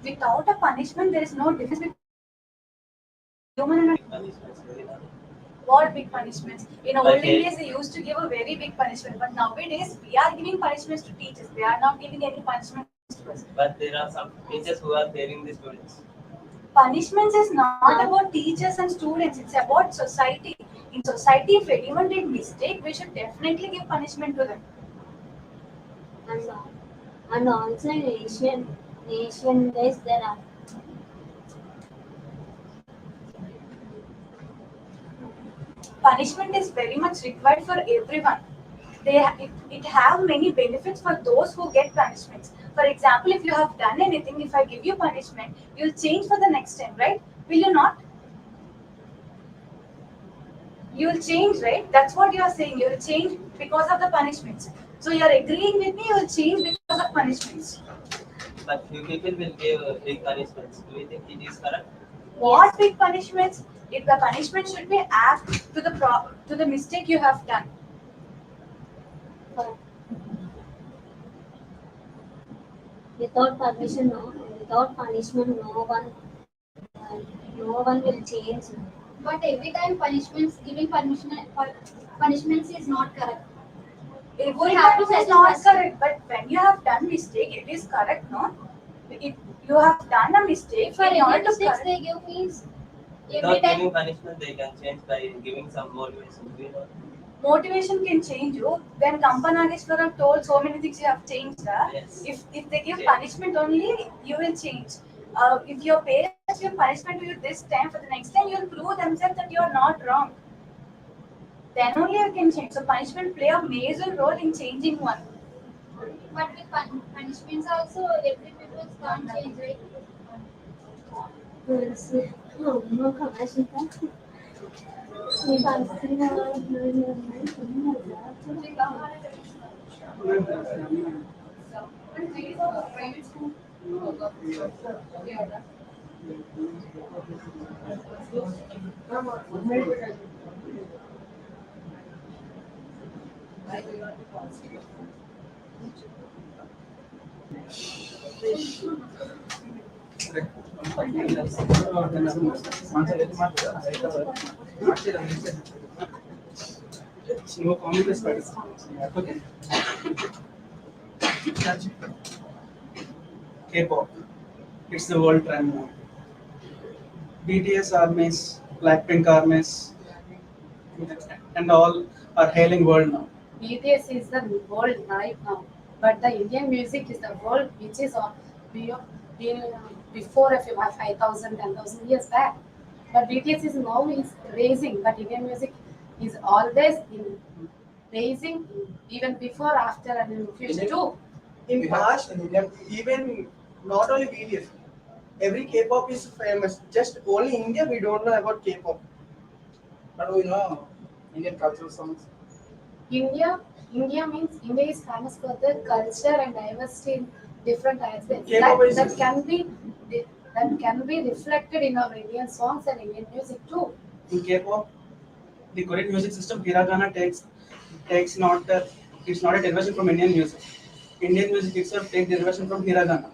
[SPEAKER 1] Without a punishment, there is no difference between human and
[SPEAKER 9] Punishments, very hard.
[SPEAKER 1] what big punishments. In
[SPEAKER 9] Like
[SPEAKER 1] olden
[SPEAKER 9] it-
[SPEAKER 1] days, they used to give a very big punishment, but nowadays we are giving punishments to teachers. They are not giving any punishments to us.
[SPEAKER 9] But there are some teachers who are failing the students.
[SPEAKER 1] Punishments is not about teachers and students. It's about society. In society, if anyone did mistake, we should definitely give punishment to them.
[SPEAKER 10] And, uh, and also in Asian days there are
[SPEAKER 1] Punishment is very much required for everyone. It have many benefits for those who get punishments. For example, if you have done anything, if I give you punishment, you'll change for the next time, right? Will you not? You'll change, right? That's what you are saying. You'll change because of the punishments. So you're agreeing with me, you'll change because of punishments.
[SPEAKER 9] But few people will give big punishments. Do you think it is correct?
[SPEAKER 1] What big punishments? If the punishment should be apt to the mistake you have done.
[SPEAKER 10] without permission, without punishment, uh, no one will change.
[SPEAKER 15] But every time punishments is not correct.
[SPEAKER 1] Every
[SPEAKER 15] have
[SPEAKER 1] time
[SPEAKER 15] to
[SPEAKER 1] is not
[SPEAKER 15] satisfy.
[SPEAKER 1] correct, but when you have done mistake, it is correct, no? If you have done a mistake,
[SPEAKER 15] For
[SPEAKER 1] in
[SPEAKER 15] any
[SPEAKER 1] order to
[SPEAKER 15] mistakes
[SPEAKER 1] correct,
[SPEAKER 15] they give means every
[SPEAKER 9] Without
[SPEAKER 15] time.
[SPEAKER 9] giving punishment, they can change by giving some motivation. Do you know?
[SPEAKER 1] motivation can change you. When Kampanageshwara told so many things you have changed,
[SPEAKER 9] Yes.
[SPEAKER 1] if they give
[SPEAKER 9] Yes.
[SPEAKER 1] punishment only, you will change. If your parents give punishment to you this time, for the next time you'll prove themselves that you are not wrong. Then only you can change. So punishment play a major role in changing one.
[SPEAKER 15] But with punishments also every people can't change, right?
[SPEAKER 10] No commercial.
[SPEAKER 3] No comment is better. Okay. K-pop. It's the world trend now. BTS armies, Blackpink armies, and all are hailing world now.
[SPEAKER 5] BTS is the world right now, but the Indian music is the world which is on been before a 5,000, 10,000 years back. But BTS is now is raising, but Indian music is always in raising even before, after, and in future too.
[SPEAKER 14] In past, even not only BTS, every K-pop is famous. Just only India we don't know about K-pop.
[SPEAKER 4] But we know Indian cultural songs.
[SPEAKER 5] India means India is famous for the culture and diversity in different aspects.
[SPEAKER 14] K-pop
[SPEAKER 5] That,
[SPEAKER 14] is-
[SPEAKER 5] that can be reflected in our Indian songs and Indian music too.
[SPEAKER 3] In K-pop, the Korean music system hiragana takes not it's not a derivation from Indian music. Indian music itself takes derivation from hiragana,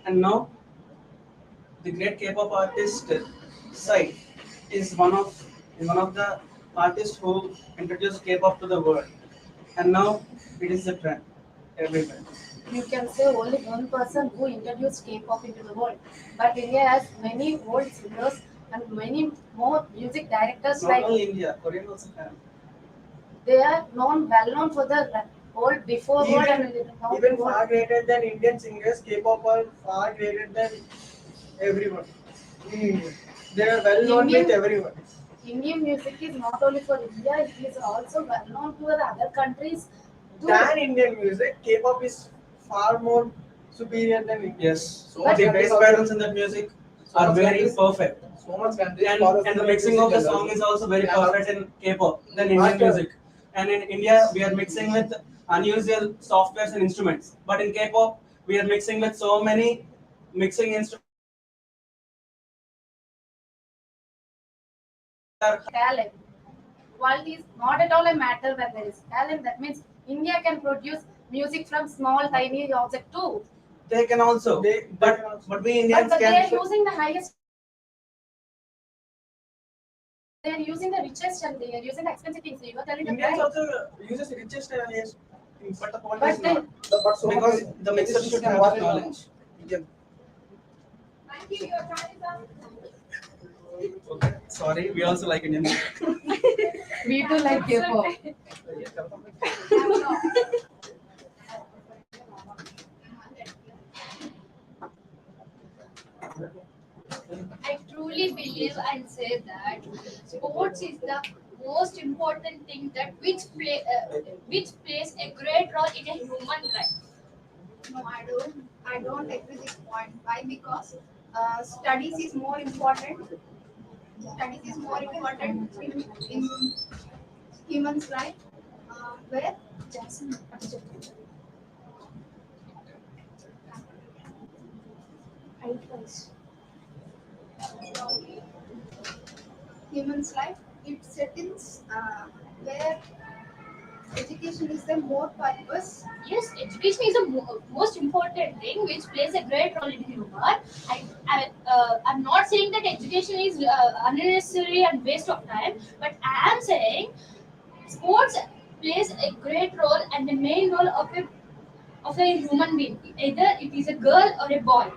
[SPEAKER 3] and now the great K-pop artist Psy is one of the artists who introduced K-pop to the world, and now it is a trend everywhere.
[SPEAKER 5] You can say only one person who introduced K-pop into the world, but India has many old singers and many more music directors.
[SPEAKER 3] Not
[SPEAKER 5] Like
[SPEAKER 3] only India, Korean also have.
[SPEAKER 5] they are well known for the old before world and now
[SPEAKER 14] Even
[SPEAKER 5] world.
[SPEAKER 14] far greater than Indian singers, K-pop are far greater than everyone. They are well known with everyone.
[SPEAKER 5] Indian music is not only for India; it is also well known to the other countries too.
[SPEAKER 14] Than Indian music, K-pop is far more superior than Indian.
[SPEAKER 3] Yes,
[SPEAKER 14] So
[SPEAKER 3] but the
[SPEAKER 14] much
[SPEAKER 3] bass
[SPEAKER 14] countries
[SPEAKER 3] patterns in that music are
[SPEAKER 14] much
[SPEAKER 3] very
[SPEAKER 14] countries-
[SPEAKER 3] perfect.
[SPEAKER 14] So much countries
[SPEAKER 3] And,
[SPEAKER 14] follows
[SPEAKER 3] and the
[SPEAKER 14] the
[SPEAKER 3] mixing of the
[SPEAKER 14] music
[SPEAKER 3] song is also very
[SPEAKER 14] Yeah.
[SPEAKER 3] perfect in K-pop than Indian
[SPEAKER 14] Master.
[SPEAKER 3] music. And in India, we are mixing with unusual softwares and instruments. But in K-pop, we are mixing with so many mixing instruments.
[SPEAKER 5] Talent. Quality is not at all a matter when there is talent. That means India can produce music from small, tiny object too.
[SPEAKER 3] They can also. But we Indians
[SPEAKER 2] But they
[SPEAKER 3] can.
[SPEAKER 2] are using the highest. They are using the richest and they are using the expensive things. You are telling them
[SPEAKER 14] Indians
[SPEAKER 2] right.
[SPEAKER 14] also uses richest and highest things, but the point
[SPEAKER 2] But
[SPEAKER 14] is not. But so
[SPEAKER 3] Because
[SPEAKER 14] much
[SPEAKER 3] the mixer should have
[SPEAKER 14] what is
[SPEAKER 3] knowledge.
[SPEAKER 14] Indian.
[SPEAKER 2] Thank you. Your time is up.
[SPEAKER 3] Okay. Sorry, we also like Indian.
[SPEAKER 5] We too like K-pop.
[SPEAKER 2] I truly believe and say that sports is the most important thing that which plays a great role in a human life.
[SPEAKER 12] No, I don't. I don't agree this point. Why? Because studies is more important. Studies is more important in humans' life. Where humans' life it settles where education is the more purpose.
[SPEAKER 2] Yes, education is the most important thing which plays a great role in human. I'm not saying that education is unnecessary and waste of time, but I am saying sports plays a great role and the main role of a human being. Either it is a girl or a boy,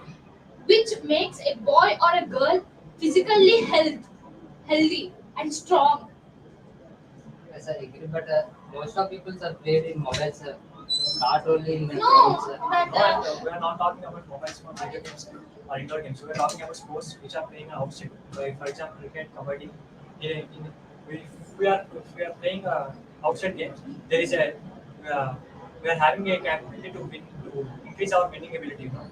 [SPEAKER 2] which makes a boy or a girl physically healthy and strong.
[SPEAKER 7] Yes, I agree, but most of people are played in mobiles, not only in
[SPEAKER 2] No,
[SPEAKER 7] games.
[SPEAKER 2] but
[SPEAKER 8] We are not talking about mobile phone, video games, or indoor games. We are talking about sports which are playing outside. For example, cricket, kabaddi. If we are playing outside games, there is a we are having a capability to win to increase our winning ability. You know?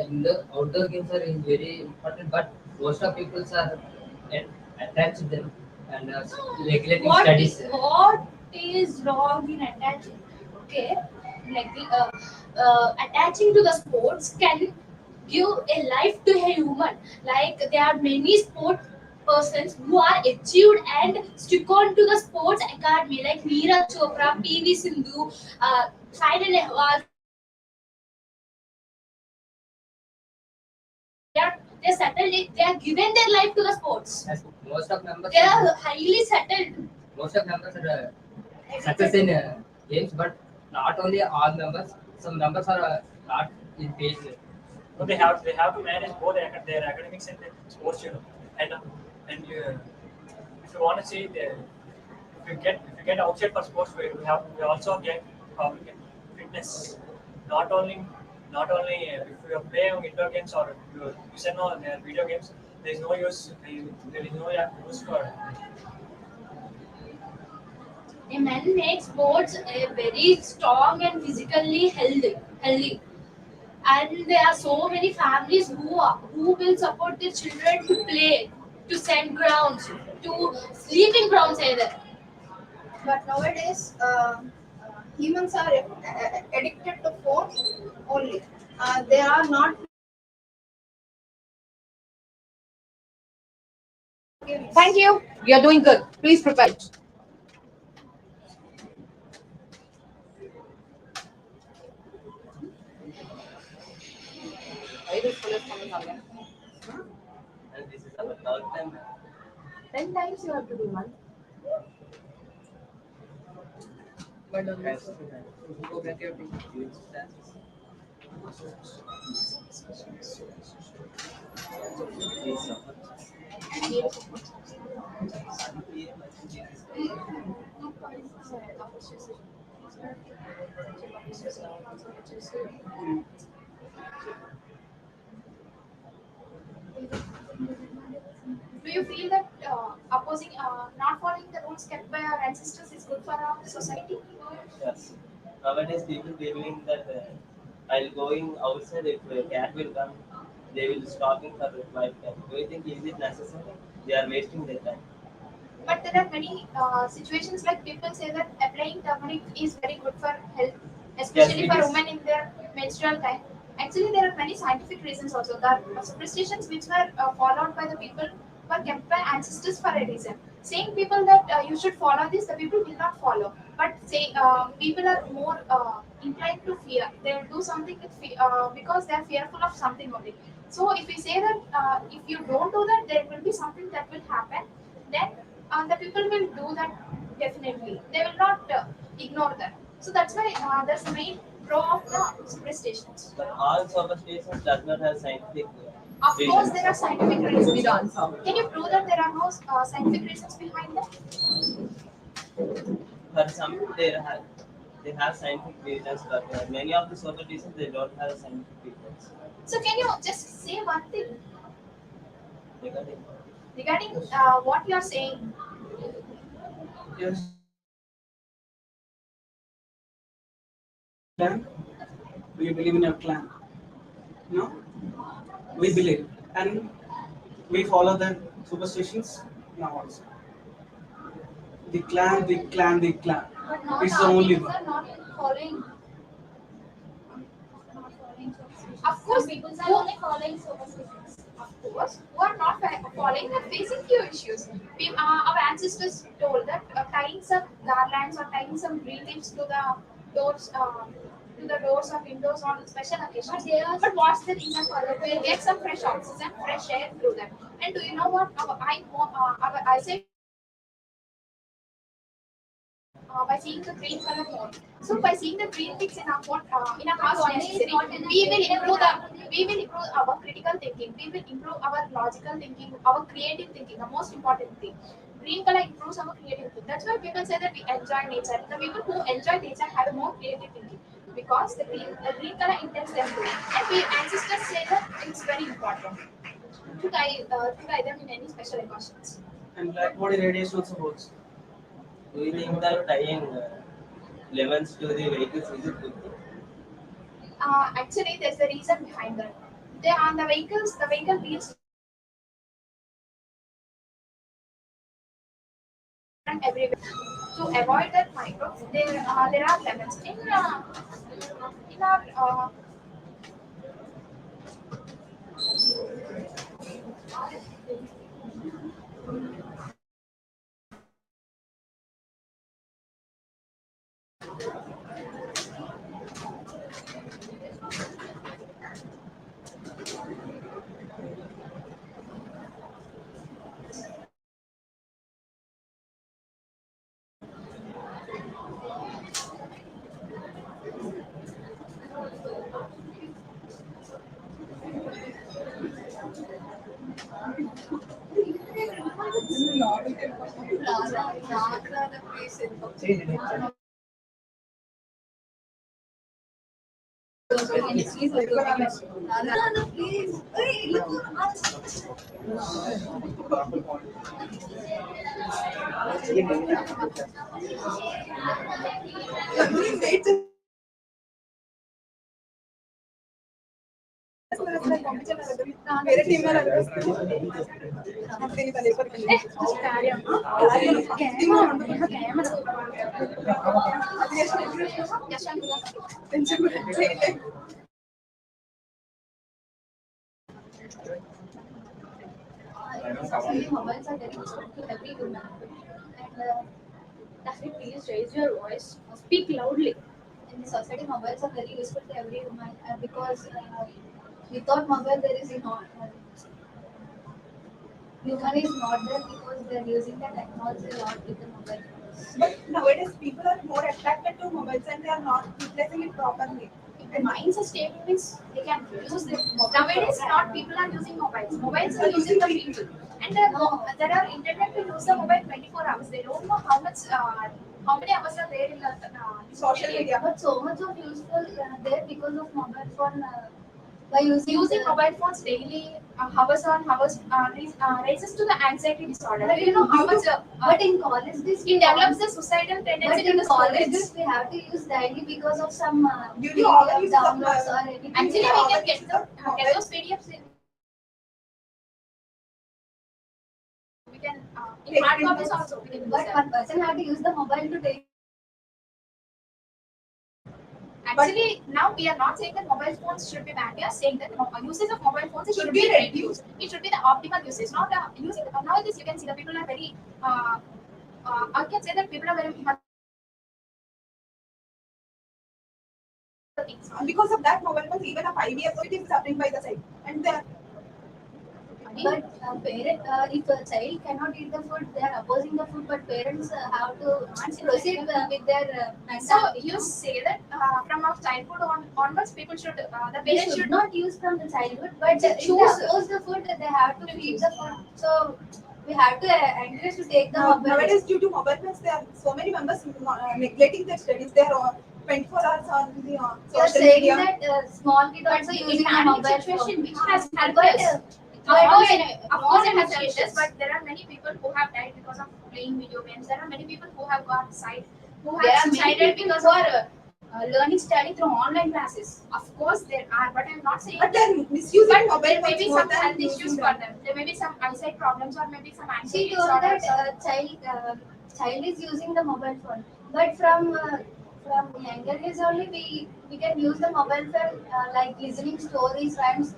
[SPEAKER 7] Indoor, outdoor games are very important, but most of people are attached to them and regulating studies.
[SPEAKER 2] What is wrong in attaching? Okay, like attaching to the sports can give a life to a human. Like there are many sport persons who are achieved and stick on to the sports academy, like Neeraj Chopra, PV Sindhu, Saina Nehwal. They are settled. They are given their life to the sports.
[SPEAKER 7] As most of members,
[SPEAKER 2] They are highly settled.
[SPEAKER 7] most of members are success in games, but not only all members. Some members are not in pace.
[SPEAKER 8] So they have to manage both their academics and their sports, you know. And if you want to see if you get outside for sports, we also get fitness. Not only not only if you are playing indoor games or you say no they are video games, there is no use. There is no use for.
[SPEAKER 2] A man makes sports a very strong and physically healthy. And there are so many families who will support their children to play, to send grounds, to sleeping grounds either.
[SPEAKER 12] But nowadays, humans are addicted to phone only. They are not.
[SPEAKER 5] Thank you. You're doing good. Please prepare.
[SPEAKER 9] And this is our third time.
[SPEAKER 5] 10 times you have to do one. But go get your tea.
[SPEAKER 2] Do you feel that not following the rules kept by our ancestors is good for our society?
[SPEAKER 9] Yes. Nowadays, people believing that while going outside, if a cat will come, they will stalking for lifetime. Do you think is it necessary? They are wasting their time.
[SPEAKER 2] But there are many situations like people say that applying turmeric is very good for health, especially
[SPEAKER 9] it
[SPEAKER 2] for
[SPEAKER 9] is.
[SPEAKER 2] women in their menstrual time. Actually, there are many scientific reasons also. The superstitions which were followed by the people were kept by ancestors for a reason.
[SPEAKER 12] saying people that you should follow this, the people will not follow. But say people are more inclined to fear. They will do something with because they are fearful of something only. So if we say that if you don't do that, there will be something that will happen, then the people will do that definitely. They will not ignore that. So that's why that's the main pro of the superstitions.
[SPEAKER 9] But all superstitions does not have scientific
[SPEAKER 12] Of course,
[SPEAKER 9] reasons.
[SPEAKER 12] there are scientific reasons. Can you prove that there are no scientific reasons behind that?
[SPEAKER 9] For some, they have scientific reasons, but many of the superstitions they don't have scientific reasons.
[SPEAKER 12] So can you just say one thing
[SPEAKER 9] Regarding
[SPEAKER 12] regarding what you are saying?
[SPEAKER 3] Yes. Clan? Do you believe in your clan? No? We believe. And we follow the superstitions now also. The clan, the clan, the clan.
[SPEAKER 10] But not
[SPEAKER 3] It's the only
[SPEAKER 10] people
[SPEAKER 3] one.
[SPEAKER 10] are not following.
[SPEAKER 12] Of course,
[SPEAKER 15] People are only following superstitions.
[SPEAKER 12] of course, who are not following are facing few issues. Our ancestors told that tying some garlands or tying some green leaves to the doors. To the doors or windows on special occasions. But what's the reason for that? We'll get some fresh oxygen, fresh air through them. And do you know what? Our eyesight by seeing the green color more. So by seeing the green things in our house necessary, we will improve our critical thinking. We will improve our logical thinking, our creative thinking. The most important thing, green color improves our creative thinking. That's why people say that we enjoy nature. The people who enjoy nature have a more creative thinking because the green color intends them to. And we ancestors say that it's very important to tie them in any special occasions.
[SPEAKER 3] And black body radiation also holds.
[SPEAKER 9] do you think that tying lemons to the vehicles is a good thing?
[SPEAKER 12] Actually, there's a reason behind that. They are the vehicles. The vehicle wheels and everywhere. To avoid that microbes, there are lemons in our
[SPEAKER 10] Please. Hey, look
[SPEAKER 5] వేరే team
[SPEAKER 10] Recently, mobiles are very useful to every woman. And Daphne, please raise your voice. Speak loudly. In the society, mobiles are very useful to every woman because without mobile, there is not. Human is not there because they are using the technology a lot with the mobile phones.
[SPEAKER 5] But nowadays people are more attracted to mobiles and they are not utilizing it properly.
[SPEAKER 12] if the minds are stable means they can use them. Nowadays, not people are using mobiles. Mobiles are using the people. And there are internet to use the mobile 24 hours. They don't know how many hours are there in the social media.
[SPEAKER 10] But so much of useful there because of mobile phone. By using
[SPEAKER 12] mobile phones daily, hours on hours, raises to the anxiety disorder. Do you know how much?
[SPEAKER 10] But in college, this
[SPEAKER 12] it develops the suicidal tendency
[SPEAKER 10] but
[SPEAKER 12] to
[SPEAKER 10] in
[SPEAKER 12] the
[SPEAKER 10] college,
[SPEAKER 12] students.
[SPEAKER 10] this we have to use daily because of some
[SPEAKER 5] PDF
[SPEAKER 10] downloads or anything.
[SPEAKER 12] Actually, we can get those PDFs in. We can in hard copies also. We can use
[SPEAKER 10] But
[SPEAKER 12] that.
[SPEAKER 10] one person have to use the mobile to take.
[SPEAKER 12] Actually, now we are not saying that mobile phones should be banned. We are saying that usage of mobile phones should be reduced. It should be the optimal usage, not using. Nowadays, you can see the people are very. I can say that people are very much.
[SPEAKER 16] Because of that, mobile phones, even a 5 years old is suffering by the side. And
[SPEAKER 10] But if a child cannot eat the food, they are opposing the food. But parents have to proceed with their
[SPEAKER 12] So you say that from our childhood onwards, people should the
[SPEAKER 10] They
[SPEAKER 12] parents
[SPEAKER 10] should not use from the childhood, but
[SPEAKER 12] To
[SPEAKER 10] if they
[SPEAKER 12] choose.
[SPEAKER 10] oppose the food, they have to feed the food. So we have to encourage to take the mobile.
[SPEAKER 16] nowadays, due to mobile phones, there are so many members neglecting their studies. They are 24 hours on the
[SPEAKER 10] You are
[SPEAKER 16] social
[SPEAKER 10] saying
[SPEAKER 16] media.
[SPEAKER 10] that small kids
[SPEAKER 12] But
[SPEAKER 10] also
[SPEAKER 12] in
[SPEAKER 10] using the
[SPEAKER 12] pandemic
[SPEAKER 10] mobile
[SPEAKER 12] situation,
[SPEAKER 10] phone.
[SPEAKER 12] which has helped
[SPEAKER 10] But,
[SPEAKER 12] us. Of course, it has helped us, but there are many people who have died because of playing video games. There are many people who have got sight, who
[SPEAKER 10] There
[SPEAKER 12] have
[SPEAKER 10] are many
[SPEAKER 12] suicided
[SPEAKER 10] people
[SPEAKER 12] because
[SPEAKER 10] who
[SPEAKER 12] of
[SPEAKER 10] are learning study through online classes.
[SPEAKER 12] Of course, there are, but I'm not saying.
[SPEAKER 16] But they're misusing
[SPEAKER 12] But
[SPEAKER 16] mobile
[SPEAKER 12] there may
[SPEAKER 16] phones
[SPEAKER 12] be
[SPEAKER 16] more
[SPEAKER 12] some
[SPEAKER 16] than
[SPEAKER 12] health
[SPEAKER 16] using
[SPEAKER 12] issues
[SPEAKER 16] them.
[SPEAKER 12] for them. There may be some eyesight problems, or maybe some
[SPEAKER 10] She
[SPEAKER 12] anxiety
[SPEAKER 10] told that
[SPEAKER 12] disorders.
[SPEAKER 10] child is using the mobile phone, but from younger age only we can use the mobile phone like listening stories, rhymes.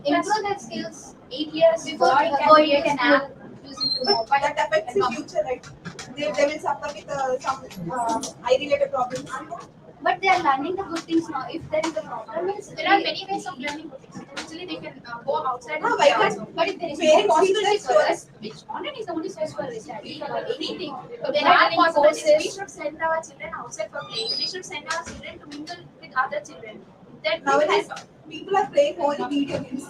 [SPEAKER 10] Improve their skills
[SPEAKER 12] 8 years
[SPEAKER 10] before
[SPEAKER 12] boy can
[SPEAKER 10] going
[SPEAKER 12] create
[SPEAKER 10] to
[SPEAKER 12] an
[SPEAKER 10] school.
[SPEAKER 12] app using the
[SPEAKER 16] But
[SPEAKER 12] mobile.
[SPEAKER 16] that affects the future, right? They will suffer with some eye-related problems.
[SPEAKER 10] But they are learning the good things now. If there is a problem,
[SPEAKER 12] There are many ways of learning cooking. Actually, they can go outside and
[SPEAKER 16] why
[SPEAKER 12] play
[SPEAKER 16] can't
[SPEAKER 12] also. But if there is no
[SPEAKER 16] parents teach
[SPEAKER 12] possibility
[SPEAKER 16] them
[SPEAKER 12] for
[SPEAKER 16] stories?
[SPEAKER 12] us, which online is the only source for study or anything, so there
[SPEAKER 10] Not
[SPEAKER 12] are
[SPEAKER 10] any
[SPEAKER 12] possibilities.
[SPEAKER 10] courses.
[SPEAKER 12] We should send our children outside for playing. We should send our children to mingle with other children. That will
[SPEAKER 16] Nowadays,
[SPEAKER 12] help.
[SPEAKER 16] people are playing only video games.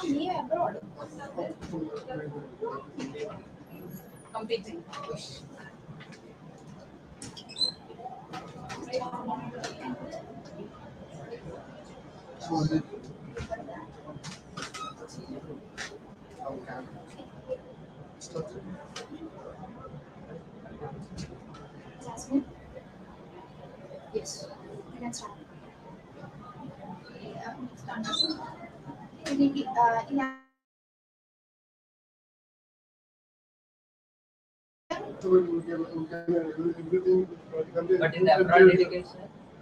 [SPEAKER 5] Me abroad. Competing.
[SPEAKER 13] So is it started?
[SPEAKER 12] Jasmine? Yes. You can start. In
[SPEAKER 13] So we can everything.
[SPEAKER 7] But in the abroad education,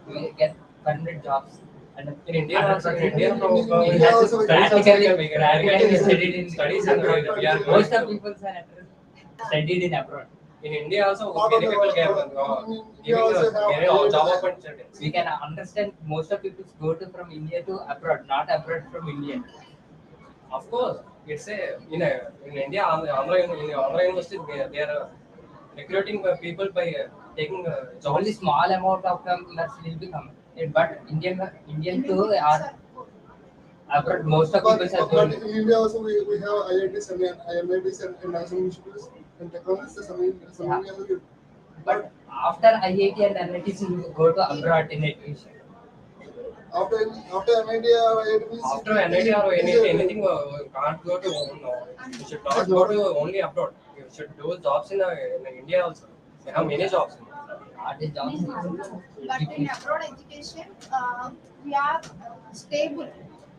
[SPEAKER 7] we get permanent jobs. And in India also, practically we studied in studies and we are most of people are studied in abroad. In India also, many people get giving job opportunities. We can understand most of people go to from India to abroad, not abroad from India. Of course, it's a in India, Andhra University, they are recruiting people by taking only small amount of members will become. But Indian too are abroad. Most of people are
[SPEAKER 13] But
[SPEAKER 7] going.
[SPEAKER 13] in India also we have IITs and IMITs and national institutes and technologies. Some
[SPEAKER 7] But after IIT and NITs, you go to abroad in education.
[SPEAKER 13] after MIT or IIT means
[SPEAKER 11] After NIT or anything, can't go to you should not go to only abroad. You should do jobs in India also. They have many jobs.
[SPEAKER 7] Not in jobs.
[SPEAKER 12] But in abroad education, we are stable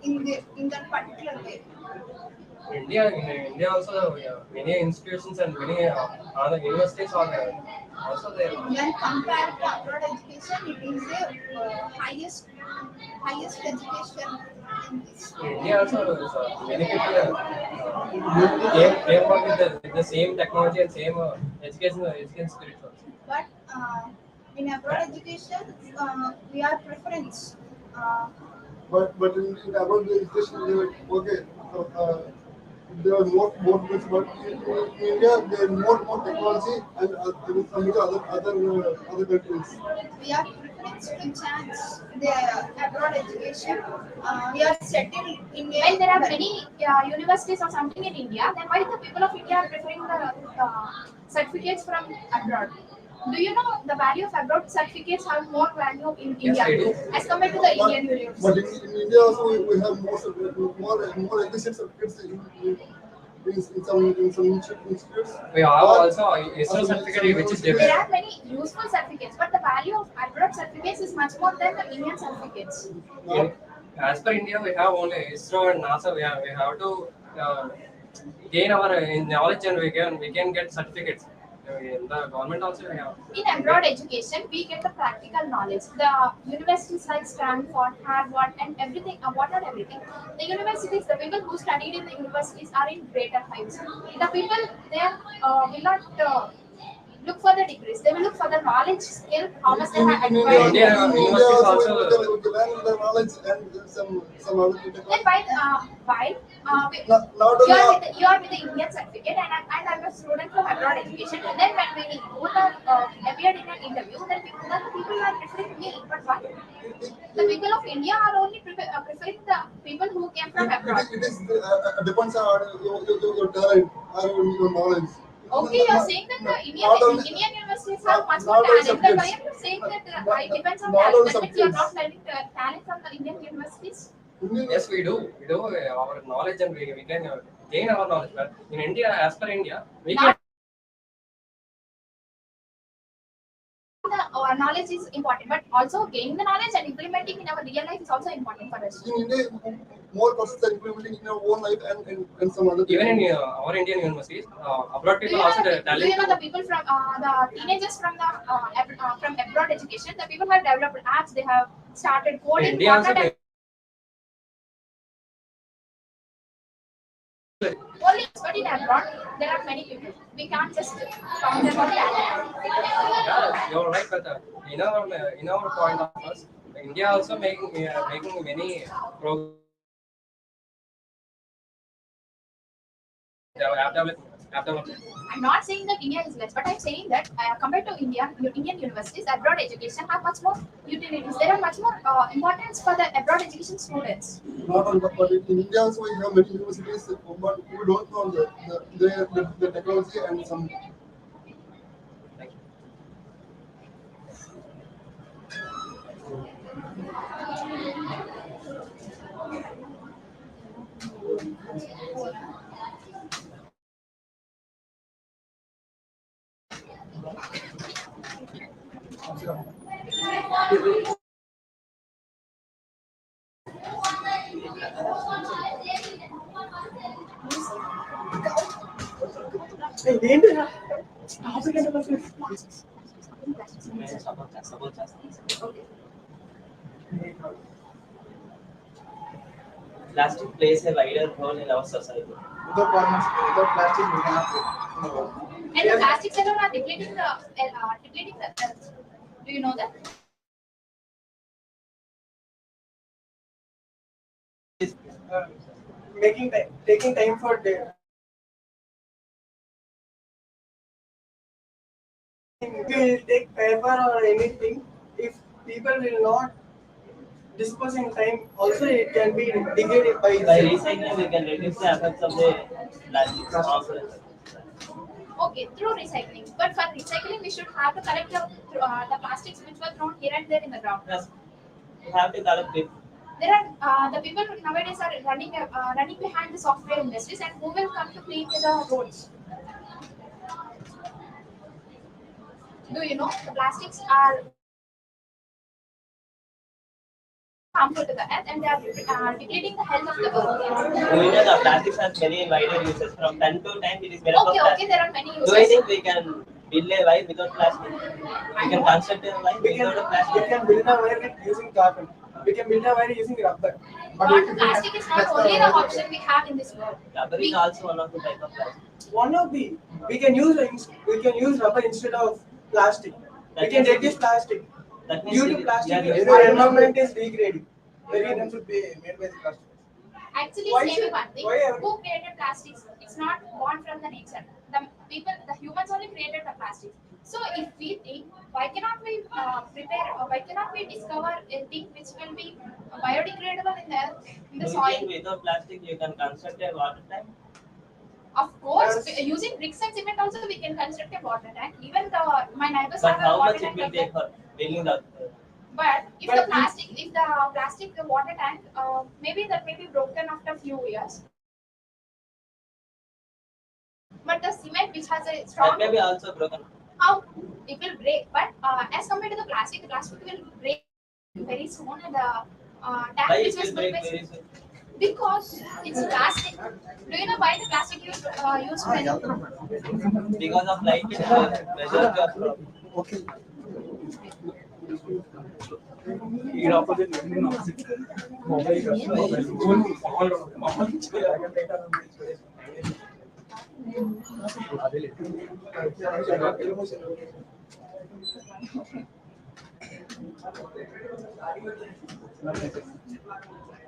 [SPEAKER 12] in that particular way.
[SPEAKER 11] In India also many institutions and many other universities are also there.
[SPEAKER 12] When compared to abroad education, it is the highest education in this.
[SPEAKER 11] India also is, many people came up with the same technology and same education spirit also.
[SPEAKER 12] But in abroad education, we are preference. Uh,
[SPEAKER 13] But in about the education, okay, there are more books, but in India there is more technology and compared to other countries.
[SPEAKER 12] we are preference to chance the abroad education. We are settled in a
[SPEAKER 2] When there are many universities or something in India, then why the people of India are preferring the certificates from abroad? Do you know the value of abroad certificates have more value in India
[SPEAKER 11] I do.
[SPEAKER 2] as compared to the Indian universities?
[SPEAKER 13] But in India also we have more efficient certificates in some institutes.
[SPEAKER 11] We have also ISRO certificate which is
[SPEAKER 2] There
[SPEAKER 11] different.
[SPEAKER 2] are many useful certificates, but the value of abroad certificates is much more than the Indian certificates.
[SPEAKER 11] As per India, we have only ISRO and NASA. We have to gain our knowledge and we can get certificates. In the government also we have.
[SPEAKER 2] In abroad education, we get the practical knowledge. The universities like Stanford, Harvard, and everything, what are everything. The universities, the people who studied in the universities are in greater heights. The people there will not look for the degrees. They will look for the knowledge, skill, how much they have acquired.
[SPEAKER 11] India universities also.
[SPEAKER 13] We can learn the knowledge and some other people.
[SPEAKER 2] Then why you are with the Indian certificate and I'm a student from abroad education. And then when we both are appeared in an interview, then the people are preferring me. But why? The people of India are only preferring the people who came from abroad.
[SPEAKER 13] It is depends on your talent and your knowledge.
[SPEAKER 2] Okay, you are saying that the Indian universities have much more
[SPEAKER 13] not all
[SPEAKER 2] talent. Then why
[SPEAKER 13] subjects.
[SPEAKER 2] are you saying that it depends on
[SPEAKER 13] Not all
[SPEAKER 2] talent? That means you are not
[SPEAKER 13] subjects.
[SPEAKER 2] learning the talent from the Indian universities?
[SPEAKER 11] Yes, we do. We do our knowledge and we can gain our knowledge. But in India, as per India, we can.
[SPEAKER 2] Our knowledge is important, but also gaining the knowledge and implementing in our real life is also important for us.
[SPEAKER 13] In India, more process are implementing in our own life and some other.
[SPEAKER 11] Even in our Indian universities, abroad
[SPEAKER 2] Do
[SPEAKER 11] people
[SPEAKER 2] you
[SPEAKER 11] also
[SPEAKER 2] know,
[SPEAKER 11] the
[SPEAKER 2] do you know
[SPEAKER 11] talent.
[SPEAKER 2] the people from the teenagers from the from abroad education? The people have developed apps. They have started coding.
[SPEAKER 11] India also
[SPEAKER 2] Fortnite, only, but in abroad there are many people. We can't just count them on talent.
[SPEAKER 11] Yeah, you're right, but in our point of view, India also making many progress. App development.
[SPEAKER 2] I'm not saying that India is less, but I'm saying that compared to Indian universities, abroad education have much more utilities. There are much more importance for the abroad education students.
[SPEAKER 13] Not all, but in India also we have many universities, but we don't know the technology and some.
[SPEAKER 9] Plastic plays a wider role in our society.
[SPEAKER 4] Without plastic, we cannot.
[SPEAKER 2] And the plastics alone are depleting the earth. Do you know that?
[SPEAKER 14] Taking time for we will take paper or anything. If people will not dispose in time, also it can be degraded by
[SPEAKER 9] By recycling, we can reduce the effects of the plastic also.
[SPEAKER 2] Okay, through recycling. But for recycling, we should have to collect the plastics which were thrown here and there in the ground.
[SPEAKER 9] Yes, we have to collect it.
[SPEAKER 2] There are the people nowadays are running behind the software industries, and who will come to clean the roads? Do you know the plastics are harmful to the earth, and they are depleting the health of the earth.
[SPEAKER 9] We know the plastics has very wider uses. From 10 to 10, it is made up of
[SPEAKER 2] Okay,
[SPEAKER 9] plastic.
[SPEAKER 2] there are many uses.
[SPEAKER 9] Do I think we can build a wire without plastic? We can construct a wire without a plastic.
[SPEAKER 14] We can build a wire with using carbon. We can build a wire using rubber.
[SPEAKER 2] But plastic is not only the option we have in this world.
[SPEAKER 9] Rubber is also one of the type of plastic.
[SPEAKER 14] One of the we can use rubber instead of plastic. We can reduce plastic. Due to plastic, our environment is degrading.
[SPEAKER 4] Everything should be made by the plastic.
[SPEAKER 2] Actually,
[SPEAKER 14] Why
[SPEAKER 2] say
[SPEAKER 14] should-
[SPEAKER 2] me one thing.
[SPEAKER 14] why
[SPEAKER 2] Who created plastics? It's not born from the nature. The humans only created the plastics. So if we think, why cannot we why cannot we discover a thing which will be biodegradable in the
[SPEAKER 9] Do you
[SPEAKER 2] soil?
[SPEAKER 9] think without plastic you can construct a water tank?
[SPEAKER 2] Of course, using bricks and cement also we can construct a water tank. Even my neighbors
[SPEAKER 9] But
[SPEAKER 2] have a
[SPEAKER 9] how
[SPEAKER 2] water
[SPEAKER 9] much it
[SPEAKER 2] tank
[SPEAKER 9] will
[SPEAKER 2] like
[SPEAKER 9] take
[SPEAKER 2] that.
[SPEAKER 9] for building the
[SPEAKER 2] But if the plastic water tank, maybe that may be broken after few years. But the cement, which has a
[SPEAKER 9] that
[SPEAKER 2] strong,
[SPEAKER 9] may be also broken.
[SPEAKER 2] how it will break. But as compared to the plastic will break very soon, and the tank
[SPEAKER 9] Why
[SPEAKER 2] which
[SPEAKER 9] it
[SPEAKER 2] was
[SPEAKER 9] will break
[SPEAKER 2] built
[SPEAKER 9] very soon?
[SPEAKER 2] because it's plastic. Do you know why the plastic used when?
[SPEAKER 9] Because of light, majority of
[SPEAKER 14] Okay.